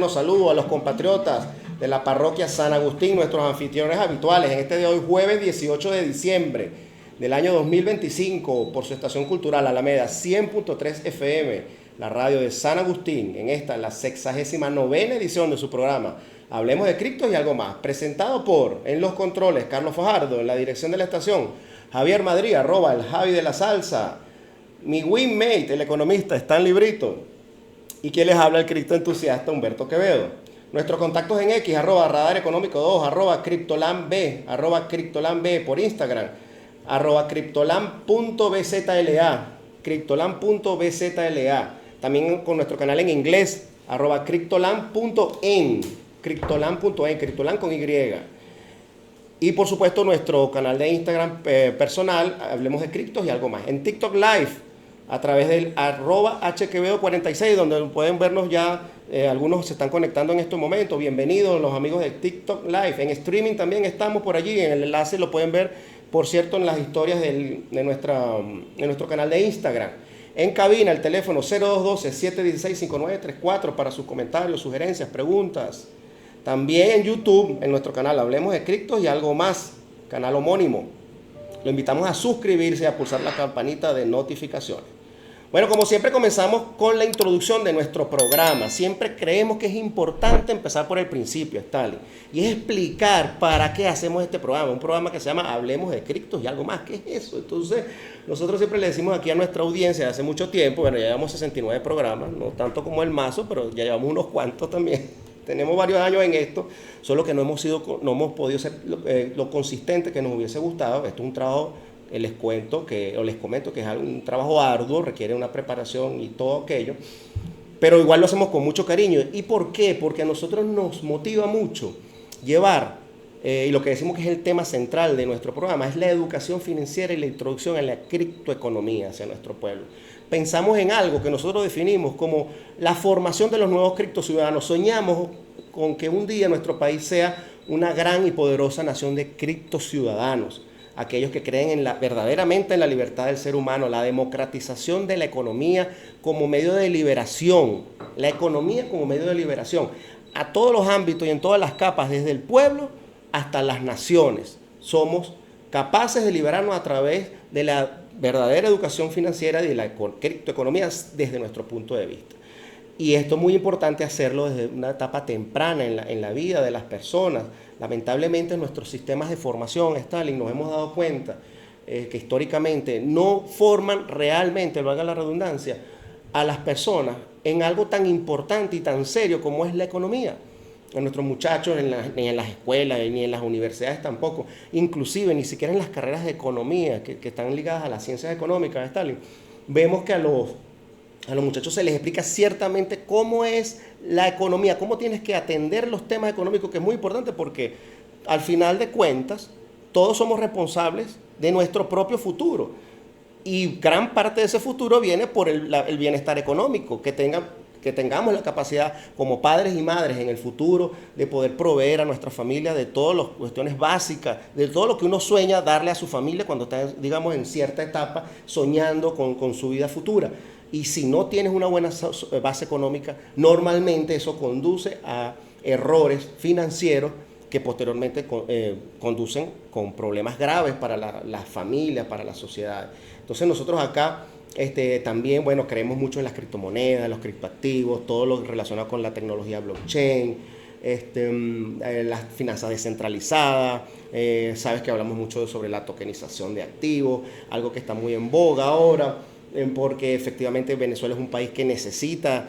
fraterno saludo a los compatriotas de la parroquia San Agustín, nuestros anfitriones habituales, en este de hoy, jueves 18 de diciembre del año 2025, por su estación cultural Alameda 100.3 FM, la radio de San Agustín, en esta, la 69ª edición de su programa Hablemos de Criptos y algo más, presentado por, en los controles, Carlos Fajardo, en la dirección de la estación, Javier Madrid, @ el Javi de la Salsa, mi winmate, el economista Stanley Brito, y quien les habla, el criptoentusiasta Humberto Quevedo. Nuestros contactos en X, @Radar Económico 2, @CryptoLandB, @CryptoLandB por Instagram, @CryptoLand.bzla, CryptoLand.bzla. También con nuestro canal en inglés, @CryptoLand.en, CryptoLand.en, CryptoLand con Y. Y por supuesto nuestro canal de Instagram personal, Hablemos de Criptos y algo más. En TikTok Live, a través del @HQVedo46, donde pueden vernos ya, algunos se están conectando en estos momentos. Bienvenidos los amigos de TikTok Live. En streaming también estamos por allí, en el enlace lo pueden ver, por cierto, en las historias de nuestro canal de Instagram. En cabina, el teléfono 0212-716-5934 para sus comentarios, sugerencias, preguntas. También en YouTube, en nuestro canal Hablemos de Criptos y algo más, canal homónimo. Lo invitamos a suscribirse y a pulsar la campanita de notificaciones. Bueno, como siempre comenzamos con la introducción de nuestro programa. Siempre creemos que es importante empezar por el principio, Stalin, y es explicar para qué hacemos este programa. Un programa que se llama Hablemos de Criptos y algo más. ¿Qué es eso? Entonces, nosotros siempre le decimos aquí a nuestra audiencia hace mucho tiempo, bueno, ya llevamos 69 programas, no tanto como el Mazo, pero ya llevamos unos cuantos también. Tenemos varios años en esto, solo que no hemos podido ser lo consistente que nos hubiese gustado. Esto es un trabajo, les comento que es un trabajo arduo, requiere una preparación y todo aquello, pero igual lo hacemos con mucho cariño. ¿Y por qué? Porque a nosotros nos motiva mucho llevar, y lo que decimos que es el tema central de nuestro programa, es la educación financiera y la introducción en la criptoeconomía hacia nuestro pueblo. Pensamos en algo que nosotros definimos como la formación de los nuevos criptociudadanos. Soñamos con que un día nuestro país sea una gran y poderosa nación de criptociudadanos, aquellos que creen verdaderamente en la libertad del ser humano, la democratización de la economía como medio de liberación, la economía como medio de liberación, a todos los ámbitos y en todas las capas, desde el pueblo hasta las naciones. Somos capaces de liberarnos a través de la verdadera educación financiera y de la criptoeconomía desde nuestro punto de vista. Y esto es muy importante hacerlo desde una etapa temprana en la vida de las personas. Lamentablemente nuestros sistemas de formación, Stalin, nos hemos dado cuenta que históricamente no forman realmente, valga la redundancia, a las personas en algo tan importante y tan serio como es la economía. A nuestros muchachos ni en las escuelas ni en las universidades tampoco, inclusive ni siquiera en las carreras de economía que están ligadas a las ciencias económicas, Stalin, vemos que a los muchachos se les explica ciertamente cómo es la economía, cómo tienes que atender los temas económicos, que es muy importante porque al final de cuentas todos somos responsables de nuestro propio futuro y gran parte de ese futuro viene por el bienestar económico, que tengamos la capacidad como padres y madres en el futuro de poder proveer a nuestra familia de todas las cuestiones básicas, de todo lo que uno sueña darle a su familia cuando está, digamos, en cierta etapa soñando con su vida futura. Y si no tienes una buena base económica, normalmente eso conduce a errores financieros que posteriormente conducen con problemas graves para las familias, para la sociedad. Entonces nosotros acá también, bueno, creemos mucho en las criptomonedas, los criptoactivos, todo lo relacionado con la tecnología blockchain, las finanzas descentralizadas. Sabes que hablamos mucho sobre la tokenización de activos, algo que está muy en boga ahora, porque efectivamente Venezuela es un país que necesita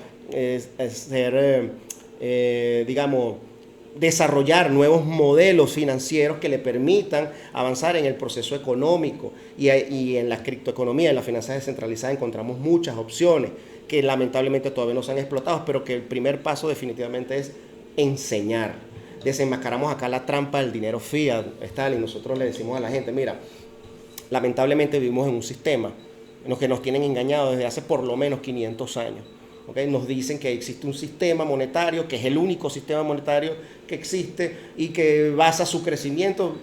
desarrollar nuevos modelos financieros que le permitan avanzar en el proceso económico y en la criptoeconomía, en las finanzas descentralizadas encontramos muchas opciones que lamentablemente todavía no se han explotado, pero que el primer paso definitivamente es enseñar. Desenmascaramos acá la trampa del dinero fiat, Stalin. Nosotros le decimos a la gente, mira, lamentablemente vivimos en un sistema en los que nos tienen engañados desde hace por lo menos 500 años. ¿Okay? Nos dicen que existe un sistema monetario, que es el único sistema monetario que existe y que basa su crecimiento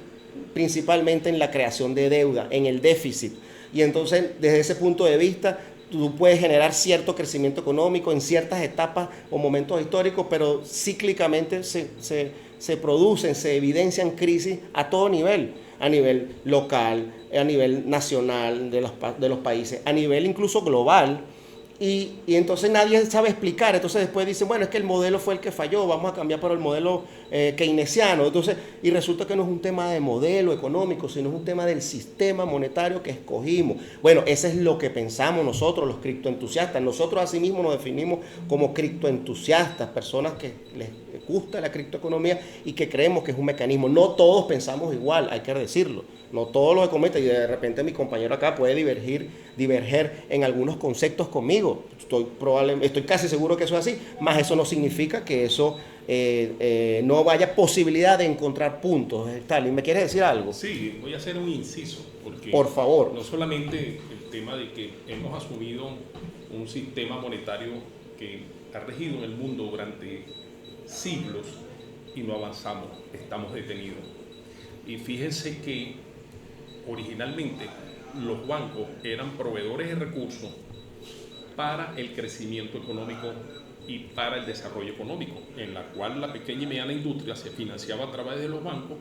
principalmente en la creación de deuda, en el déficit. Y entonces, desde ese punto de vista, tú puedes generar cierto crecimiento económico en ciertas etapas o momentos históricos, pero cíclicamente se producen, se evidencian crisis a todo nivel, a nivel local, a nivel nacional de los países, a nivel incluso global. Y entonces nadie sabe explicar, entonces después dicen, bueno, es que el modelo fue el que falló, vamos a cambiar por el modelo keynesiano, entonces, y resulta que no es un tema de modelo económico, sino es un tema del sistema monetario que escogimos. Bueno, eso es lo que pensamos nosotros, los criptoentusiastas. Nosotros asimismo nos definimos como criptoentusiastas, personas que les gusta la criptoeconomía y que creemos que es un mecanismo. No todos pensamos igual, hay que decirlo. No todos los economistas, y de repente mi compañero acá puede diverger en algunos conceptos conmigo. Estoy casi seguro que eso es así, más eso no significa que eso no haya posibilidad de encontrar puntos. Stalin, ¿me quieres decir algo? Sí, voy a hacer un inciso, porque por favor. No solamente el tema de que hemos asumido un sistema monetario que ha regido en el mundo durante siglos y no avanzamos, estamos detenidos. Y fíjense que originalmente los bancos eran proveedores de recursos para el crecimiento económico y para el desarrollo económico, en la cual la pequeña y mediana industria se financiaba a través de los bancos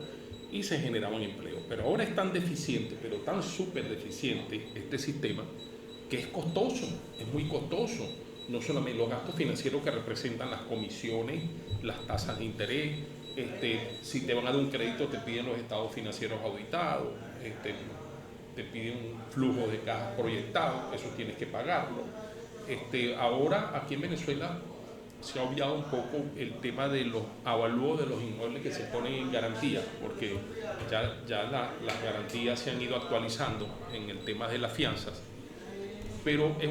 y se generaban empleos. Pero ahora es tan deficiente, pero tan súper deficiente este sistema, que es costoso, es muy costoso. No solamente los gastos financieros que representan las comisiones, las tasas de interés, si te van a dar un crédito te piden los estados financieros auditados, te piden un flujo de caja proyectado, eso tienes que pagarlo. Ahora aquí en Venezuela se ha obviado un poco el tema de los avalúos de los inmuebles que se ponen en garantía, porque ya las garantías se han ido actualizando en el tema de las fianzas, pero es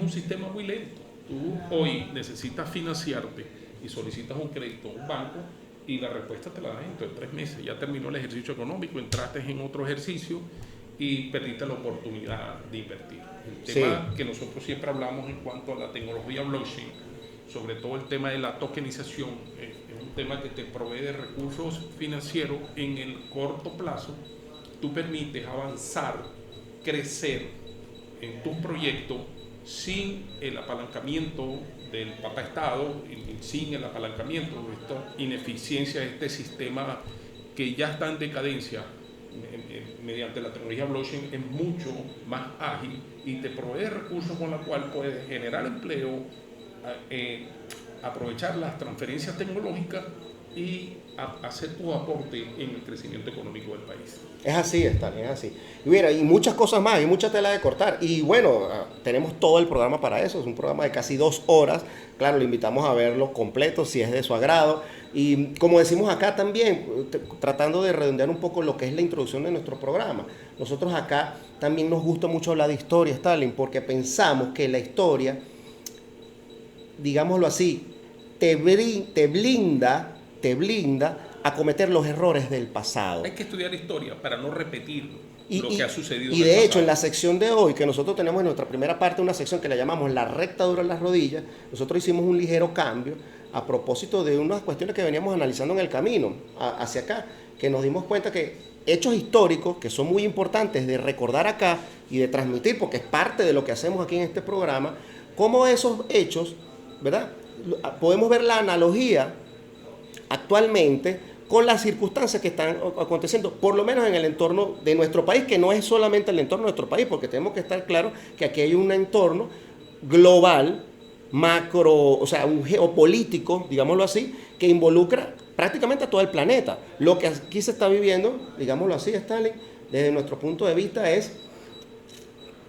un sistema muy lento. Tú hoy necesitas financiarte y solicitas un crédito a un banco y la respuesta te la dan dentro de 3 meses. Ya terminó el ejercicio económico, entraste en otro ejercicio y perdiste la oportunidad de invertir. El tema que nosotros siempre hablamos en cuanto a la tecnología blockchain, sobre todo el tema de la tokenización, es un tema que te provee de recursos financieros en el corto plazo. Tú permites avanzar, crecer en tu proyecto sin el apalancamiento del Papa Estado, sin el apalancamiento de esta ineficiencia de este sistema que ya está en decadencia. Mediante la tecnología blockchain es mucho más ágil y te provee recursos con los cuales puedes generar empleo, aprovechar las transferencias tecnológicas y hacer tu aporte en el crecimiento económico del país. Es así, Stalin, es así. Y mira, y muchas cosas más, y mucha tela de cortar. Y bueno, tenemos todo el programa para eso. Es un programa de casi 2 horas. Claro, le invitamos a verlo completo si es de su agrado. Y como decimos acá también, tratando de redondear un poco lo que es la introducción de nuestro programa. Nosotros acá también nos gusta mucho hablar de historia, Stalin, porque pensamos que la historia, digámoslo así, te blinda a cometer los errores del pasado. Hay que estudiar historia para no repetir lo que ha sucedido. Y de hecho, en la sección de hoy, que nosotros tenemos en nuestra primera parte una sección que la llamamos la recta dura en las rodillas, nosotros hicimos un ligero cambio a propósito de unas cuestiones que veníamos analizando en el camino hacia acá, que nos dimos cuenta que hechos históricos que son muy importantes de recordar acá y de transmitir, porque es parte de lo que hacemos aquí en este programa, cómo esos hechos, ¿verdad? Podemos ver la analogía actualmente con las circunstancias que están aconteciendo, por lo menos en el entorno de nuestro país, que no es solamente el entorno de nuestro país, porque tenemos que estar claros que aquí hay un entorno global, macro, o sea, un geopolítico, digámoslo así, que involucra prácticamente a todo el planeta. Lo que aquí se está viviendo, digámoslo así, Stalin, desde nuestro punto de vista es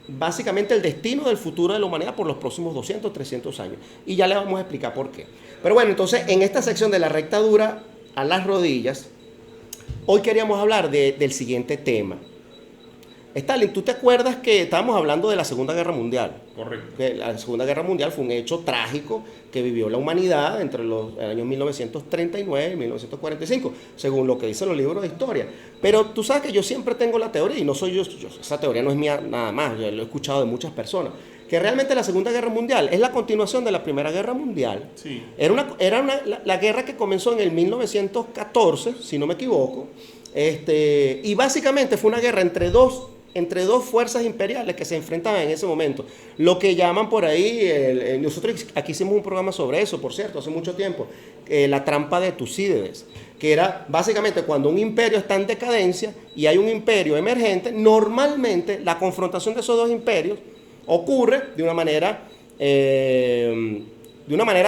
básicamente el destino del futuro de la humanidad por los próximos 200, 300 años. Y ya le vamos a explicar por qué. Pero bueno, entonces en esta sección de la recta dura a las rodillas, hoy queríamos hablar del siguiente tema. Stalin, ¿tú te acuerdas que estábamos hablando de la Segunda Guerra Mundial? Correcto. Que la Segunda Guerra Mundial fue un hecho trágico que vivió la humanidad entre los años 1939 y 1945, según lo que dicen los libros de historia. Pero tú sabes que yo siempre tengo la teoría, y no soy yo, esa teoría no es mía nada más, yo lo he escuchado de muchas personas, que realmente la Segunda Guerra Mundial es la continuación de la Primera Guerra Mundial. Sí. La guerra que comenzó en el 1914, si no me equivoco, y básicamente fue una guerra entre dos entre dos fuerzas imperiales que se enfrentaban en ese momento. Lo que llaman por ahí, nosotros aquí hicimos un programa sobre eso, por cierto, hace mucho tiempo, la trampa de Tucídides, que era básicamente cuando un imperio está en decadencia y hay un imperio emergente, normalmente la confrontación de esos dos imperios ocurre de una manera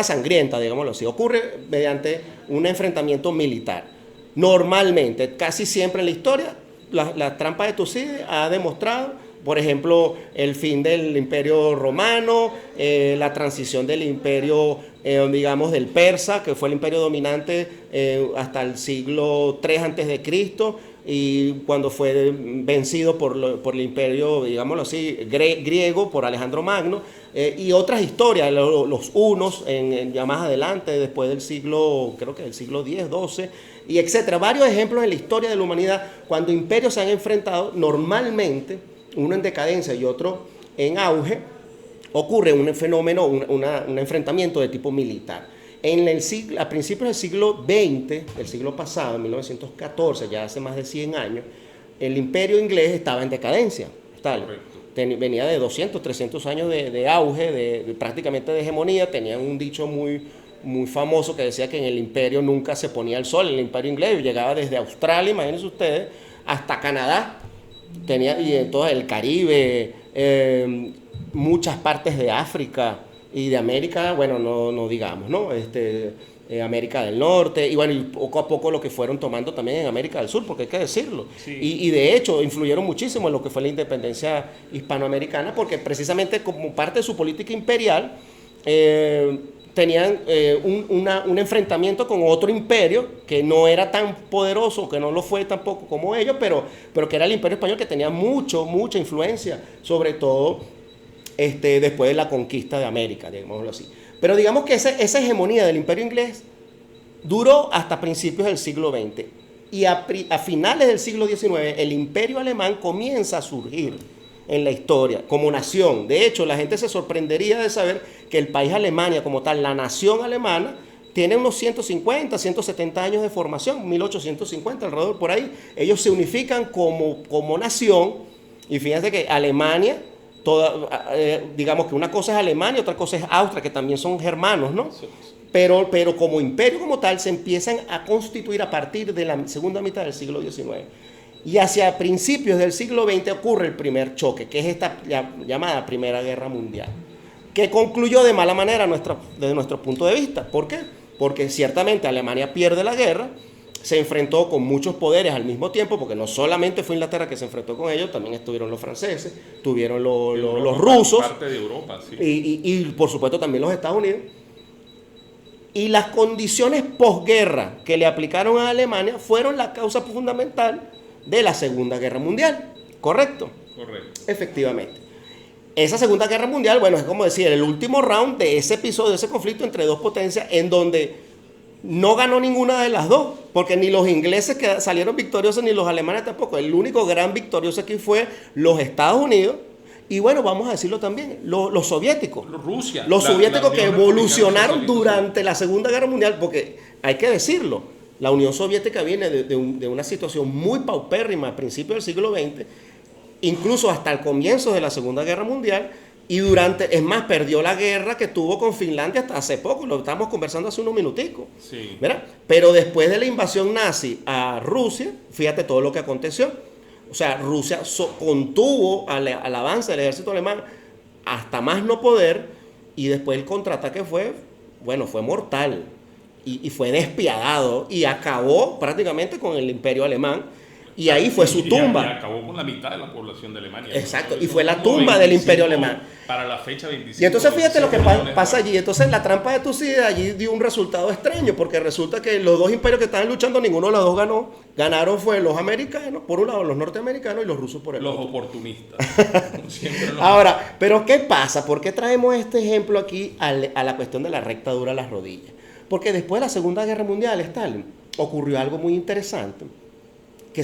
sangrienta, digámoslo así, ocurre mediante un enfrentamiento militar. Normalmente, casi siempre en la historia, la trampa de Tucídides ha demostrado, por ejemplo, el fin del imperio romano, la transición del imperio, digamos, del persa, que fue el imperio dominante hasta el siglo III a.C., y cuando fue vencido por el imperio, digámoslo así, griego, por Alejandro Magno, y otras historias, los hunos, ya más adelante, después del siglo, creo que del siglo X, XII, y etcétera. Varios ejemplos en la historia de la humanidad, cuando imperios se han enfrentado, normalmente, uno en decadencia y otro en auge, ocurre un fenómeno, un enfrentamiento de tipo militar. A principios del siglo XX, del siglo pasado, en 1914, ya hace más de 100 años, el imperio inglés estaba en decadencia. Venía de 200, 300 años de auge, prácticamente de hegemonía. Tenían un dicho muy famoso que decía que en el imperio nunca se ponía el sol. El imperio inglés llegaba desde Australia, imagínense ustedes, hasta Canadá. Y en todo el Caribe, muchas partes de África y de América, bueno, no digamos, ¿no? América del Norte, y bueno, y poco a poco lo que fueron tomando también en América del Sur, porque hay que decirlo. Sí. Y de hecho influyeron muchísimo en lo que fue la independencia hispanoamericana, porque precisamente como parte de su política imperial tenían un enfrentamiento con otro imperio que no era tan poderoso, que no lo fue tampoco como ellos, pero que era el imperio español, que tenía mucha influencia, sobre todo después de la conquista de América, digámoslo así. Pero digamos que esa hegemonía del imperio inglés duró hasta principios del siglo XX. Y a finales del siglo XIX, el imperio alemán comienza a surgir en la historia como nación. De hecho, la gente se sorprendería de saber que el país Alemania como tal, la nación alemana, tiene unos 150, 170 años de formación, 1850 alrededor por ahí. Ellos se unifican como nación, y fíjense que Alemania, digamos que una cosa es Alemania, otra cosa es Austria, que también son hermanos, ¿no? Sí. Pero como imperio como tal se empiezan a constituir a partir de la segunda mitad del siglo XIX. Y hacia principios del siglo XX ocurre el primer choque, que es esta llamada Primera Guerra Mundial, que concluyó de mala manera desde nuestro punto de vista. ¿Por qué? Porque ciertamente Alemania pierde la guerra, se enfrentó con muchos poderes al mismo tiempo, porque no solamente fue Inglaterra que se enfrentó con ellos, también estuvieron los franceses, tuvieron los rusos, parte de Europa, sí. y por supuesto también los Estados Unidos. Y las condiciones posguerra que le aplicaron a Alemania fueron la causa fundamental de la Segunda Guerra Mundial, ¿correcto? Correcto. Efectivamente. Esa Segunda Guerra Mundial, bueno, es como decir, el último round de ese episodio, de ese conflicto entre dos potencias, en donde no ganó ninguna de las dos, porque ni los ingleses que salieron victoriosos, ni los alemanes tampoco. El único gran victorioso aquí fue los Estados Unidos, y bueno, vamos a decirlo también, los soviéticos. Rusia. Los soviéticos que evolucionaron durante la Segunda Guerra Mundial, porque hay que decirlo, la Unión Soviética viene de una situación muy paupérrima a principios del siglo XX, incluso hasta el comienzo de la Segunda Guerra Mundial, y es más, perdió la guerra que tuvo con Finlandia hasta hace poco, lo estamos conversando hace unos minuticos. Sí. ¿Verdad? Pero después de la invasión nazi a Rusia, fíjate todo lo que aconteció. O sea, Rusia contuvo al avance del ejército alemán hasta más no poder, y después el contraataque fue mortal y fue despiadado y acabó prácticamente con el imperio alemán. Y ahí fue su tumba. Y acabó con la mitad de la población de Alemania. Exacto, y fue la tumba del imperio alemán. Para la fecha 25. Y entonces fíjate lo que pasa allí. Entonces la trampa de Tucídides allí dio un resultado extraño, porque resulta que los dos imperios que estaban luchando, ninguno de los dos ganó. Ganaron fue los americanos, por un lado los norteamericanos, y los rusos por el otro. Los oportunistas. Ahora, pero ¿qué pasa? ¿Por qué traemos este ejemplo aquí a la cuestión de la rectadura a las rodillas? Porque después de la Segunda Guerra Mundial, Stalin, ocurrió algo muy interesante. que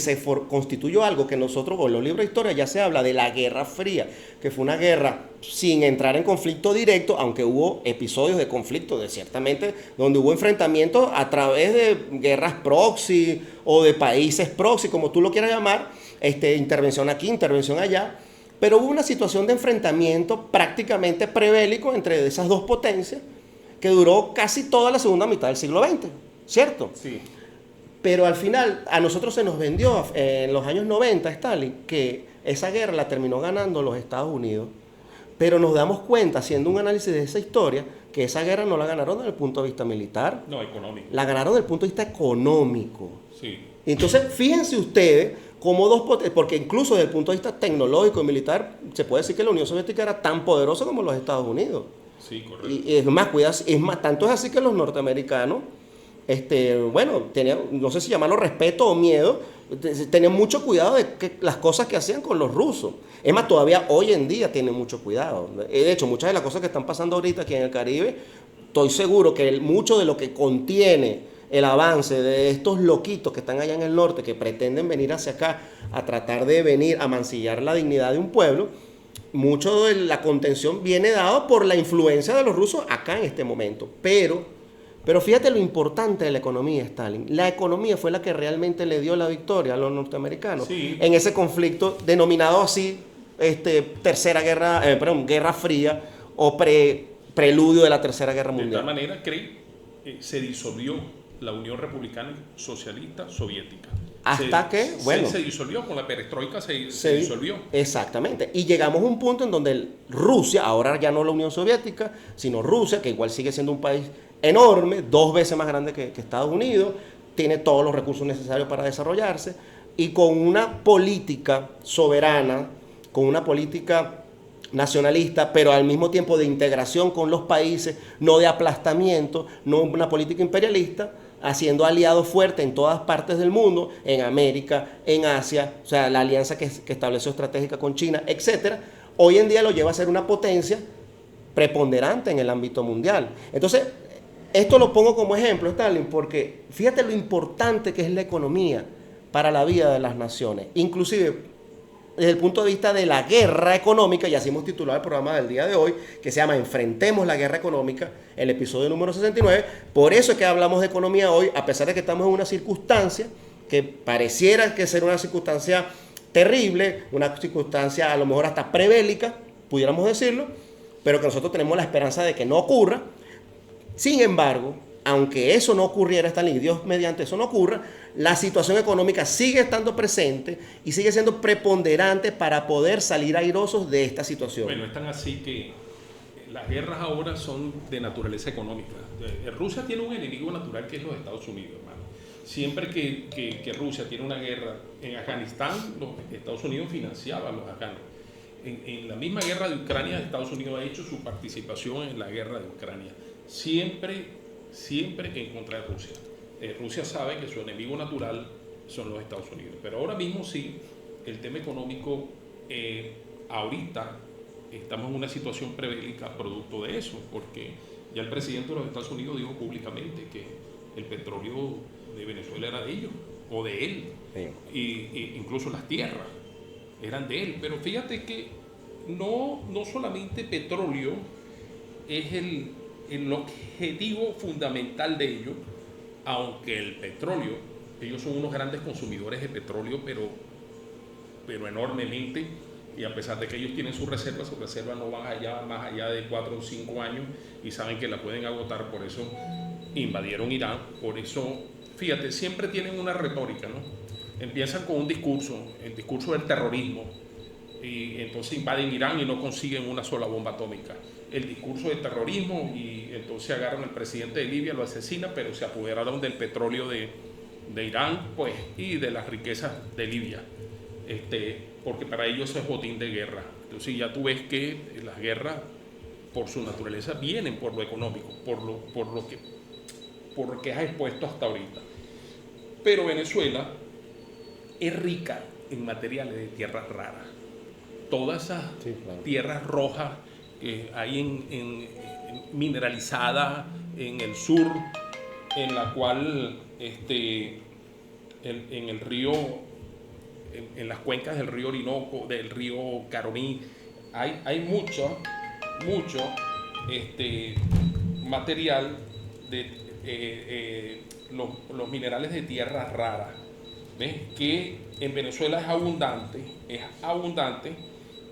constituyó algo que nosotros, o en los libros de historia ya se habla de la Guerra Fría, que fue una guerra sin entrar en conflicto directo, aunque hubo episodios de conflicto, ciertamente, donde hubo enfrentamientos a través de guerras proxy o de países proxy, como tú lo quieras llamar, intervención aquí, intervención allá, pero hubo una situación de enfrentamiento prácticamente prebélico entre esas dos potencias que duró casi toda la segunda mitad del siglo XX, ¿cierto? Sí. Pero al final a nosotros se nos vendió en los años 90, Stalin, que esa guerra la terminó ganando los Estados Unidos. Pero nos damos cuenta, haciendo un análisis de esa historia, que esa guerra no la ganaron desde el punto de vista militar. No, económico. La ganaron desde el punto de vista económico. Sí. Entonces, fíjense ustedes cómo dos potencias, porque incluso desde el punto de vista tecnológico y militar, se puede decir que la Unión Soviética era tan poderosa como los Estados Unidos. Sí, correcto. Y es más, tanto es así que los norteamericanos, no sé si llamarlo respeto o miedo, tenían mucho cuidado de las cosas que hacían con los rusos. Es más, todavía hoy en día tienen mucho cuidado. De hecho, muchas de las cosas que están pasando ahorita aquí en el Caribe, estoy seguro que mucho de lo que contiene el avance de estos loquitos que están allá en el norte, que pretenden venir hacia acá a tratar de venir a mancillar la dignidad de un pueblo, mucho de la contención viene dado por la influencia de los rusos acá en este momento. Pero fíjate lo importante de la economía, Stalin. La economía fue la que realmente le dio la victoria a los norteamericanos en ese conflicto denominado así, Guerra Fría o preludio de la Tercera Guerra Mundial. De tal manera, se disolvió la Unión Republicana Socialista Soviética. Se disolvió con la perestroika, se disolvió. Exactamente. Y llegamos a un punto en donde Rusia, ahora ya no la Unión Soviética, sino Rusia, que igual sigue siendo un país enorme, 2 veces más grande que Estados Unidos, tiene todos los recursos necesarios para desarrollarse, y con una política soberana, con una política nacionalista, pero al mismo tiempo de integración con los países, no de aplastamiento, no una política imperialista, haciendo aliados fuertes en todas partes del mundo, en América, en Asia, o sea, la alianza que estableció estratégica con China, etcétera, hoy en día lo lleva a ser una potencia preponderante en el ámbito mundial. Entonces, esto lo pongo como ejemplo, Stalin, porque fíjate lo importante que es la economía para la vida de las naciones, inclusive desde el punto de vista de la guerra económica, y así hemos titulado el programa del día de hoy, que se llama Enfrentemos la Guerra Económica, el episodio número 69. Por eso es que hablamos de economía hoy, a pesar de que estamos en una circunstancia que pareciera que ser una circunstancia terrible, una circunstancia a lo mejor hasta prebélica, pudiéramos decirlo, pero que nosotros tenemos la esperanza de que no ocurra. Sin embargo, aunque eso no ocurriera, Stalin, y Dios mediante eso no ocurra, la situación económica sigue estando presente y sigue siendo preponderante para poder salir airosos de esta situación. Bueno, es tan así que las guerras ahora son de naturaleza económica. Rusia tiene un enemigo natural que es los Estados Unidos, hermano. Siempre que Rusia tiene una guerra en Afganistán, los Estados Unidos financiaban a los afganos. En la misma guerra de Ucrania, Estados Unidos ha hecho su participación en la guerra de Ucrania. Siempre en contra de Rusia. Rusia sabe que su enemigo natural son los Estados Unidos. Pero ahora mismo sí, el tema económico, ahorita estamos en una situación prebélica producto de eso, porque ya el presidente de los Estados Unidos dijo públicamente que el petróleo de Venezuela era de ellos, o de él, y incluso las tierras eran de él. Pero fíjate que no solamente petróleo es el objetivo fundamental de ellos, aunque el petróleo, ellos son unos grandes consumidores de petróleo, pero enormemente, y a pesar de que ellos tienen sus reservas no van más allá de 4 o 5 años y saben que la pueden agotar, por eso invadieron Irán, por eso, fíjate, siempre tienen una retórica, ¿no? Empiezan con un discurso, el discurso del terrorismo, y entonces invaden Irán y no consiguen una sola bomba atómica. El discurso del terrorismo, y entonces agarran al presidente de Libia, lo asesinan, pero se apoderaron del petróleo de Irán, pues, y de las riquezas de Libia, porque para ellos es botín de guerra. Entonces ya tú ves que las guerras, por su naturaleza, vienen por lo económico, por lo que has expuesto hasta ahorita. Pero Venezuela es rica en materiales de tierras raras. Todas esas tierras rojas que hay mineralizadas en el sur, en la cual en el río en las cuencas del río Orinoco, del río Caroní. Hay mucho material de los minerales de tierras raras, ¿ves? Que en Venezuela es abundante,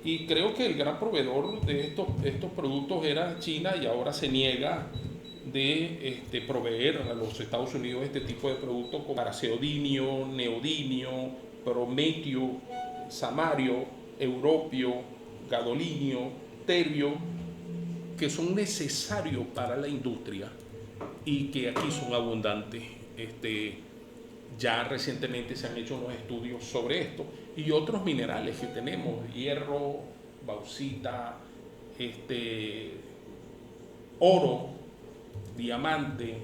y creo que el gran proveedor de estos productos era China, y ahora se niega de proveer a los Estados Unidos este tipo de productos como paraceodinio, neodimio, prometio, samario, europio, gadolinio, terbio, que son necesarios para la industria y que aquí son abundantes. Ya recientemente se han hecho unos estudios sobre esto, y otros minerales que tenemos: hierro, bauxita, oro, diamante,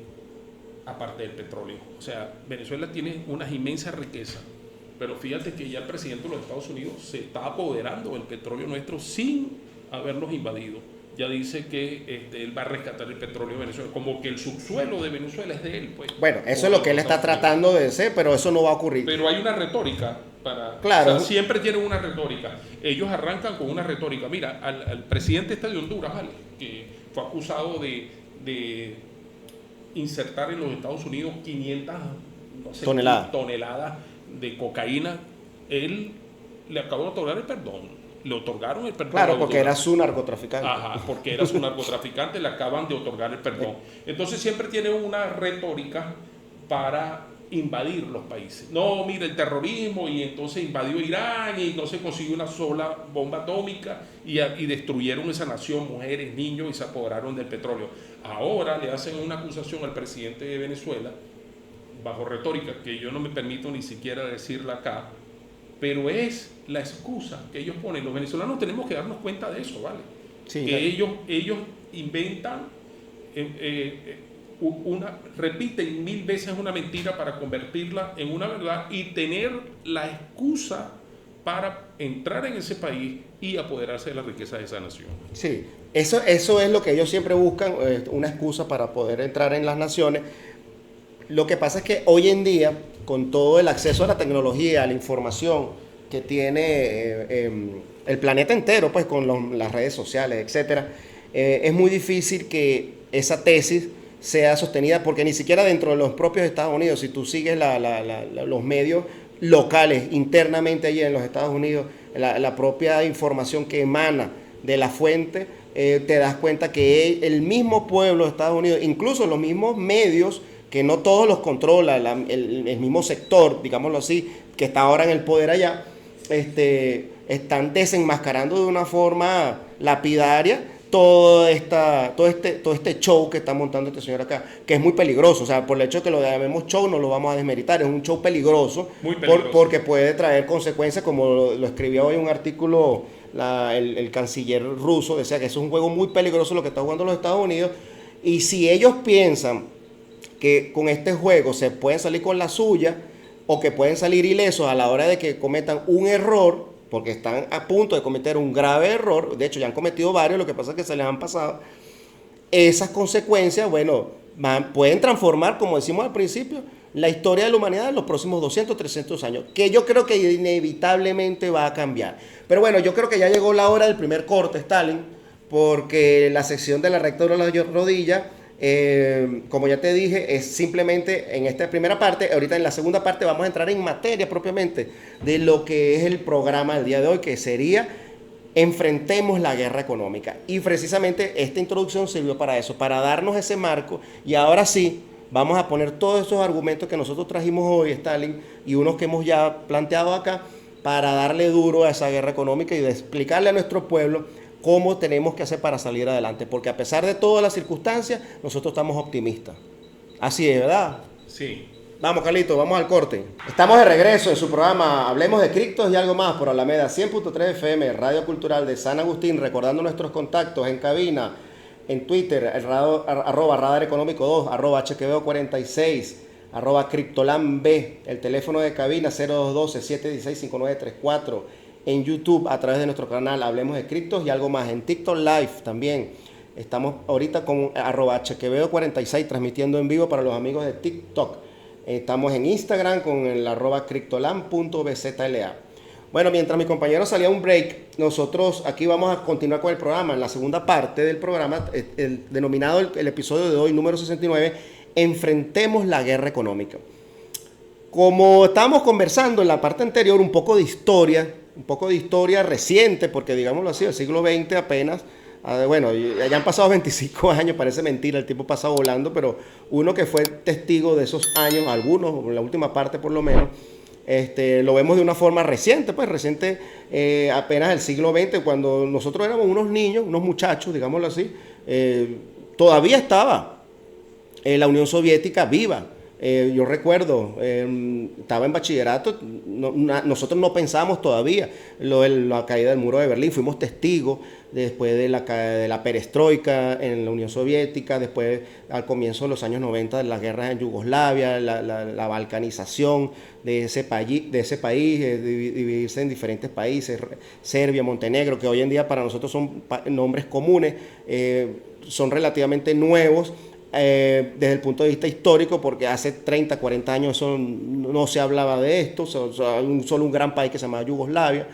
aparte del petróleo. O sea, Venezuela tiene unas inmensas riquezas, pero fíjate que ya el presidente de los Estados Unidos se está apoderando del petróleo nuestro sin habernos invadido. Ya dice que él va a rescatar el petróleo de Venezuela, como que el subsuelo de Venezuela es de él, pues. Bueno, eso es lo que él está tratando de hacer, pero eso no va a ocurrir. Pero hay una retórica claro. O sea, siempre tienen una retórica. Ellos arrancan con una retórica. Mira, al presidente de Honduras, ¿vale?, que fue acusado de insertar en los Estados Unidos 500 toneladas de cocaína, él le acabó de otorgar el perdón. Le otorgaron el perdón. Claro, porque era su narcotraficante. Ajá, porque era su narcotraficante, le acaban de otorgar el perdón. Entonces siempre tiene una retórica para invadir los países. No, mira, el terrorismo, y entonces invadió Irán y no se consiguió una sola bomba atómica, y destruyeron esa nación, mujeres, niños, y se apoderaron del petróleo. Ahora le hacen una acusación al presidente de Venezuela, bajo retórica que yo no me permito ni siquiera decirla acá, pero es la excusa que ellos ponen. Los venezolanos tenemos que darnos cuenta de eso, ¿vale? Sí, que ellos inventan, repiten 1000 veces una mentira para convertirla en una verdad y tener la excusa para entrar en ese país y apoderarse de la riqueza de esa nación. Sí, eso es lo que ellos siempre buscan, una excusa para poder entrar en las naciones. Lo que pasa es que hoy en día, con todo el acceso a la tecnología, a la información que tiene el planeta entero, pues con las redes sociales, etcétera, es muy difícil que esa tesis sea sostenida, porque ni siquiera dentro de los propios Estados Unidos, si tú sigues los medios locales internamente allí en los Estados Unidos, la propia información que emana de la fuente, te das cuenta que el mismo pueblo de Estados Unidos, incluso los mismos medios, que no todos los controla el mismo sector, digámoslo así, que está ahora en el poder allá, están desenmascarando de una forma lapidaria todo este show que está montando este señor acá, que es muy peligroso. O sea, por el hecho de que lo llamemos show, no lo vamos a desmeritar, es un show peligroso, muy peligroso. Porque puede traer consecuencias, como lo escribió hoy un artículo el canciller ruso, decía que eso es un juego muy peligroso lo que está jugando los Estados Unidos, y si ellos piensan que con este juego se pueden salir con la suya, o que pueden salir ilesos a la hora de que cometan un error, porque están a punto de cometer un grave error, de hecho ya han cometido varios, lo que pasa es que se les han pasado, esas consecuencias, bueno, pueden transformar, como decimos al principio, la historia de la humanidad en los próximos 200, 300 años, que yo creo que inevitablemente va a cambiar. Pero bueno, yo creo que ya llegó la hora del primer corte, Stalin, porque la sección de la rectora de la rodilla, como ya te dije, es simplemente en esta primera parte. Ahorita en la segunda parte vamos a entrar en materia propiamente de lo que es el programa del día de hoy, que sería Enfrentemos la guerra económica. Y precisamente esta introducción sirvió para eso, para darnos ese marco. Y ahora sí, vamos a poner todos esos argumentos que nosotros trajimos hoy, Stalin, y unos que hemos ya planteado acá, para darle duro a esa guerra económica y de explicarle a nuestro pueblo cómo tenemos que hacer para salir adelante, porque a pesar de todas las circunstancias, nosotros estamos optimistas. Así es, ¿verdad? Sí. Vamos, Carlito, vamos al corte. Estamos de regreso en su programa Hablemos de Criptos y algo más por Alameda 100.3 FM, Radio Cultural de San Agustín, recordando nuestros contactos en cabina, en Twitter, arroba Radar Económico 2, arroba HQBO46, arroba CryptoLandB, el teléfono de cabina 0212-716-5934, en YouTube a través de nuestro canal Hablemos de Criptos y algo más, en TikTok Live también. Estamos ahorita con arroba HQBO46 transmitiendo en vivo para los amigos de TikTok. Estamos en Instagram con el @criptolam.bzla. Bueno, mientras mi compañero salía a un break, nosotros aquí vamos a continuar con el programa. En la segunda parte del programa, denominado el episodio de hoy, número 69, Enfrentemos la guerra económica. Como estábamos conversando en la parte anterior, un poco de historia reciente, porque digámoslo así, el siglo XX apenas, bueno, ya han pasado 25 años, parece mentira, el tiempo pasa volando, pero uno que fue testigo de esos años, algunos, en la última parte por lo menos, lo vemos de una forma reciente, apenas el siglo XX, cuando nosotros éramos unos niños, unos muchachos, digámoslo así, todavía estaba la Unión Soviética viva. Yo recuerdo, estaba en bachillerato, nosotros no pensábamos todavía la caída del muro de Berlín, fuimos testigos después de la perestroika en la Unión Soviética, después al comienzo de los años 90 de las guerras en Yugoslavia, la balcanización de ese país, dividirse en diferentes países, Serbia, Montenegro, que hoy en día para nosotros son nombres comunes, son relativamente nuevos. Desde el punto de vista histórico, porque hace 30, 40 años eso no se hablaba de esto, solo un gran país que se llamaba Yugoslavia.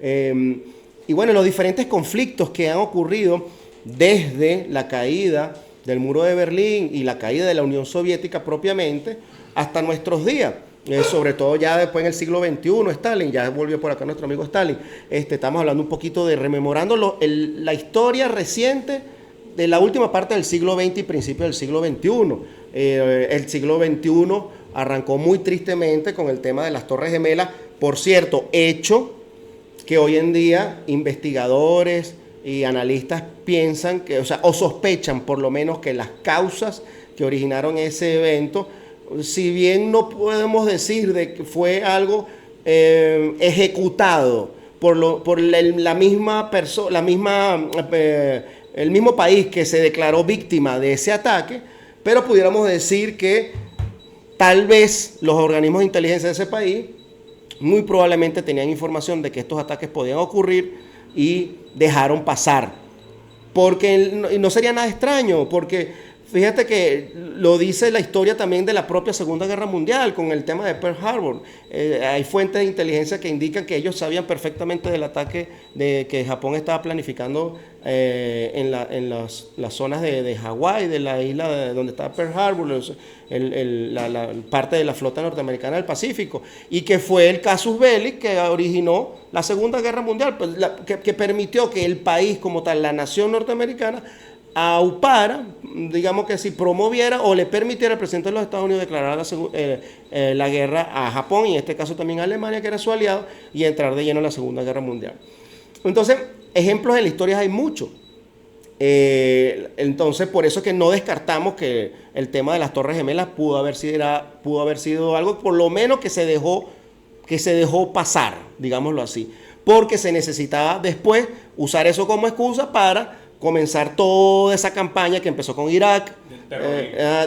Y bueno, los diferentes conflictos que han ocurrido desde la caída del muro de Berlín y la caída de la Unión Soviética propiamente hasta nuestros días. Sobre todo ya después en el siglo XXI, Stalin, ya volvió por acá nuestro amigo Stalin. Estamos hablando un poquito de rememorando la historia reciente de la última parte del siglo XX y principios del siglo XXI. El siglo XXI arrancó muy tristemente con el tema de las Torres Gemelas, por cierto, hecho que hoy en día investigadores y analistas piensan o sospechan por lo menos que las causas que originaron ese evento, si bien no podemos decir de que fue algo ejecutado por la misma persona, el mismo país que se declaró víctima de ese ataque, pero pudiéramos decir que tal vez los organismos de inteligencia de ese país muy probablemente tenían información de que estos ataques podían ocurrir y dejaron pasar. Porque no sería nada extraño, porque fíjate que lo dice la historia también de la propia Segunda Guerra Mundial con el tema de Pearl Harbor. Hay fuentes de inteligencia que indican que ellos sabían perfectamente del ataque que Japón estaba planificando en las zonas de Hawái, de la isla donde estaba Pearl Harbor, la parte de la flota norteamericana del Pacífico, y que fue el casus belli que originó la Segunda Guerra Mundial, pues, que permitió que el país como tal, la nación norteamericana, aupara, digamos que si promoviera o le permitiera al presidente de los Estados Unidos declarar la guerra a Japón, y en este caso también a Alemania, que era su aliado, y entrar de lleno en la Segunda Guerra Mundial. Entonces, ejemplos en la historia hay muchos. Entonces, por eso es que no descartamos que el tema de las Torres Gemelas pudo haber sido algo, por lo menos que se dejó pasar, digámoslo así, porque se necesitaba después usar eso como excusa para comenzar toda esa campaña que empezó con Irak,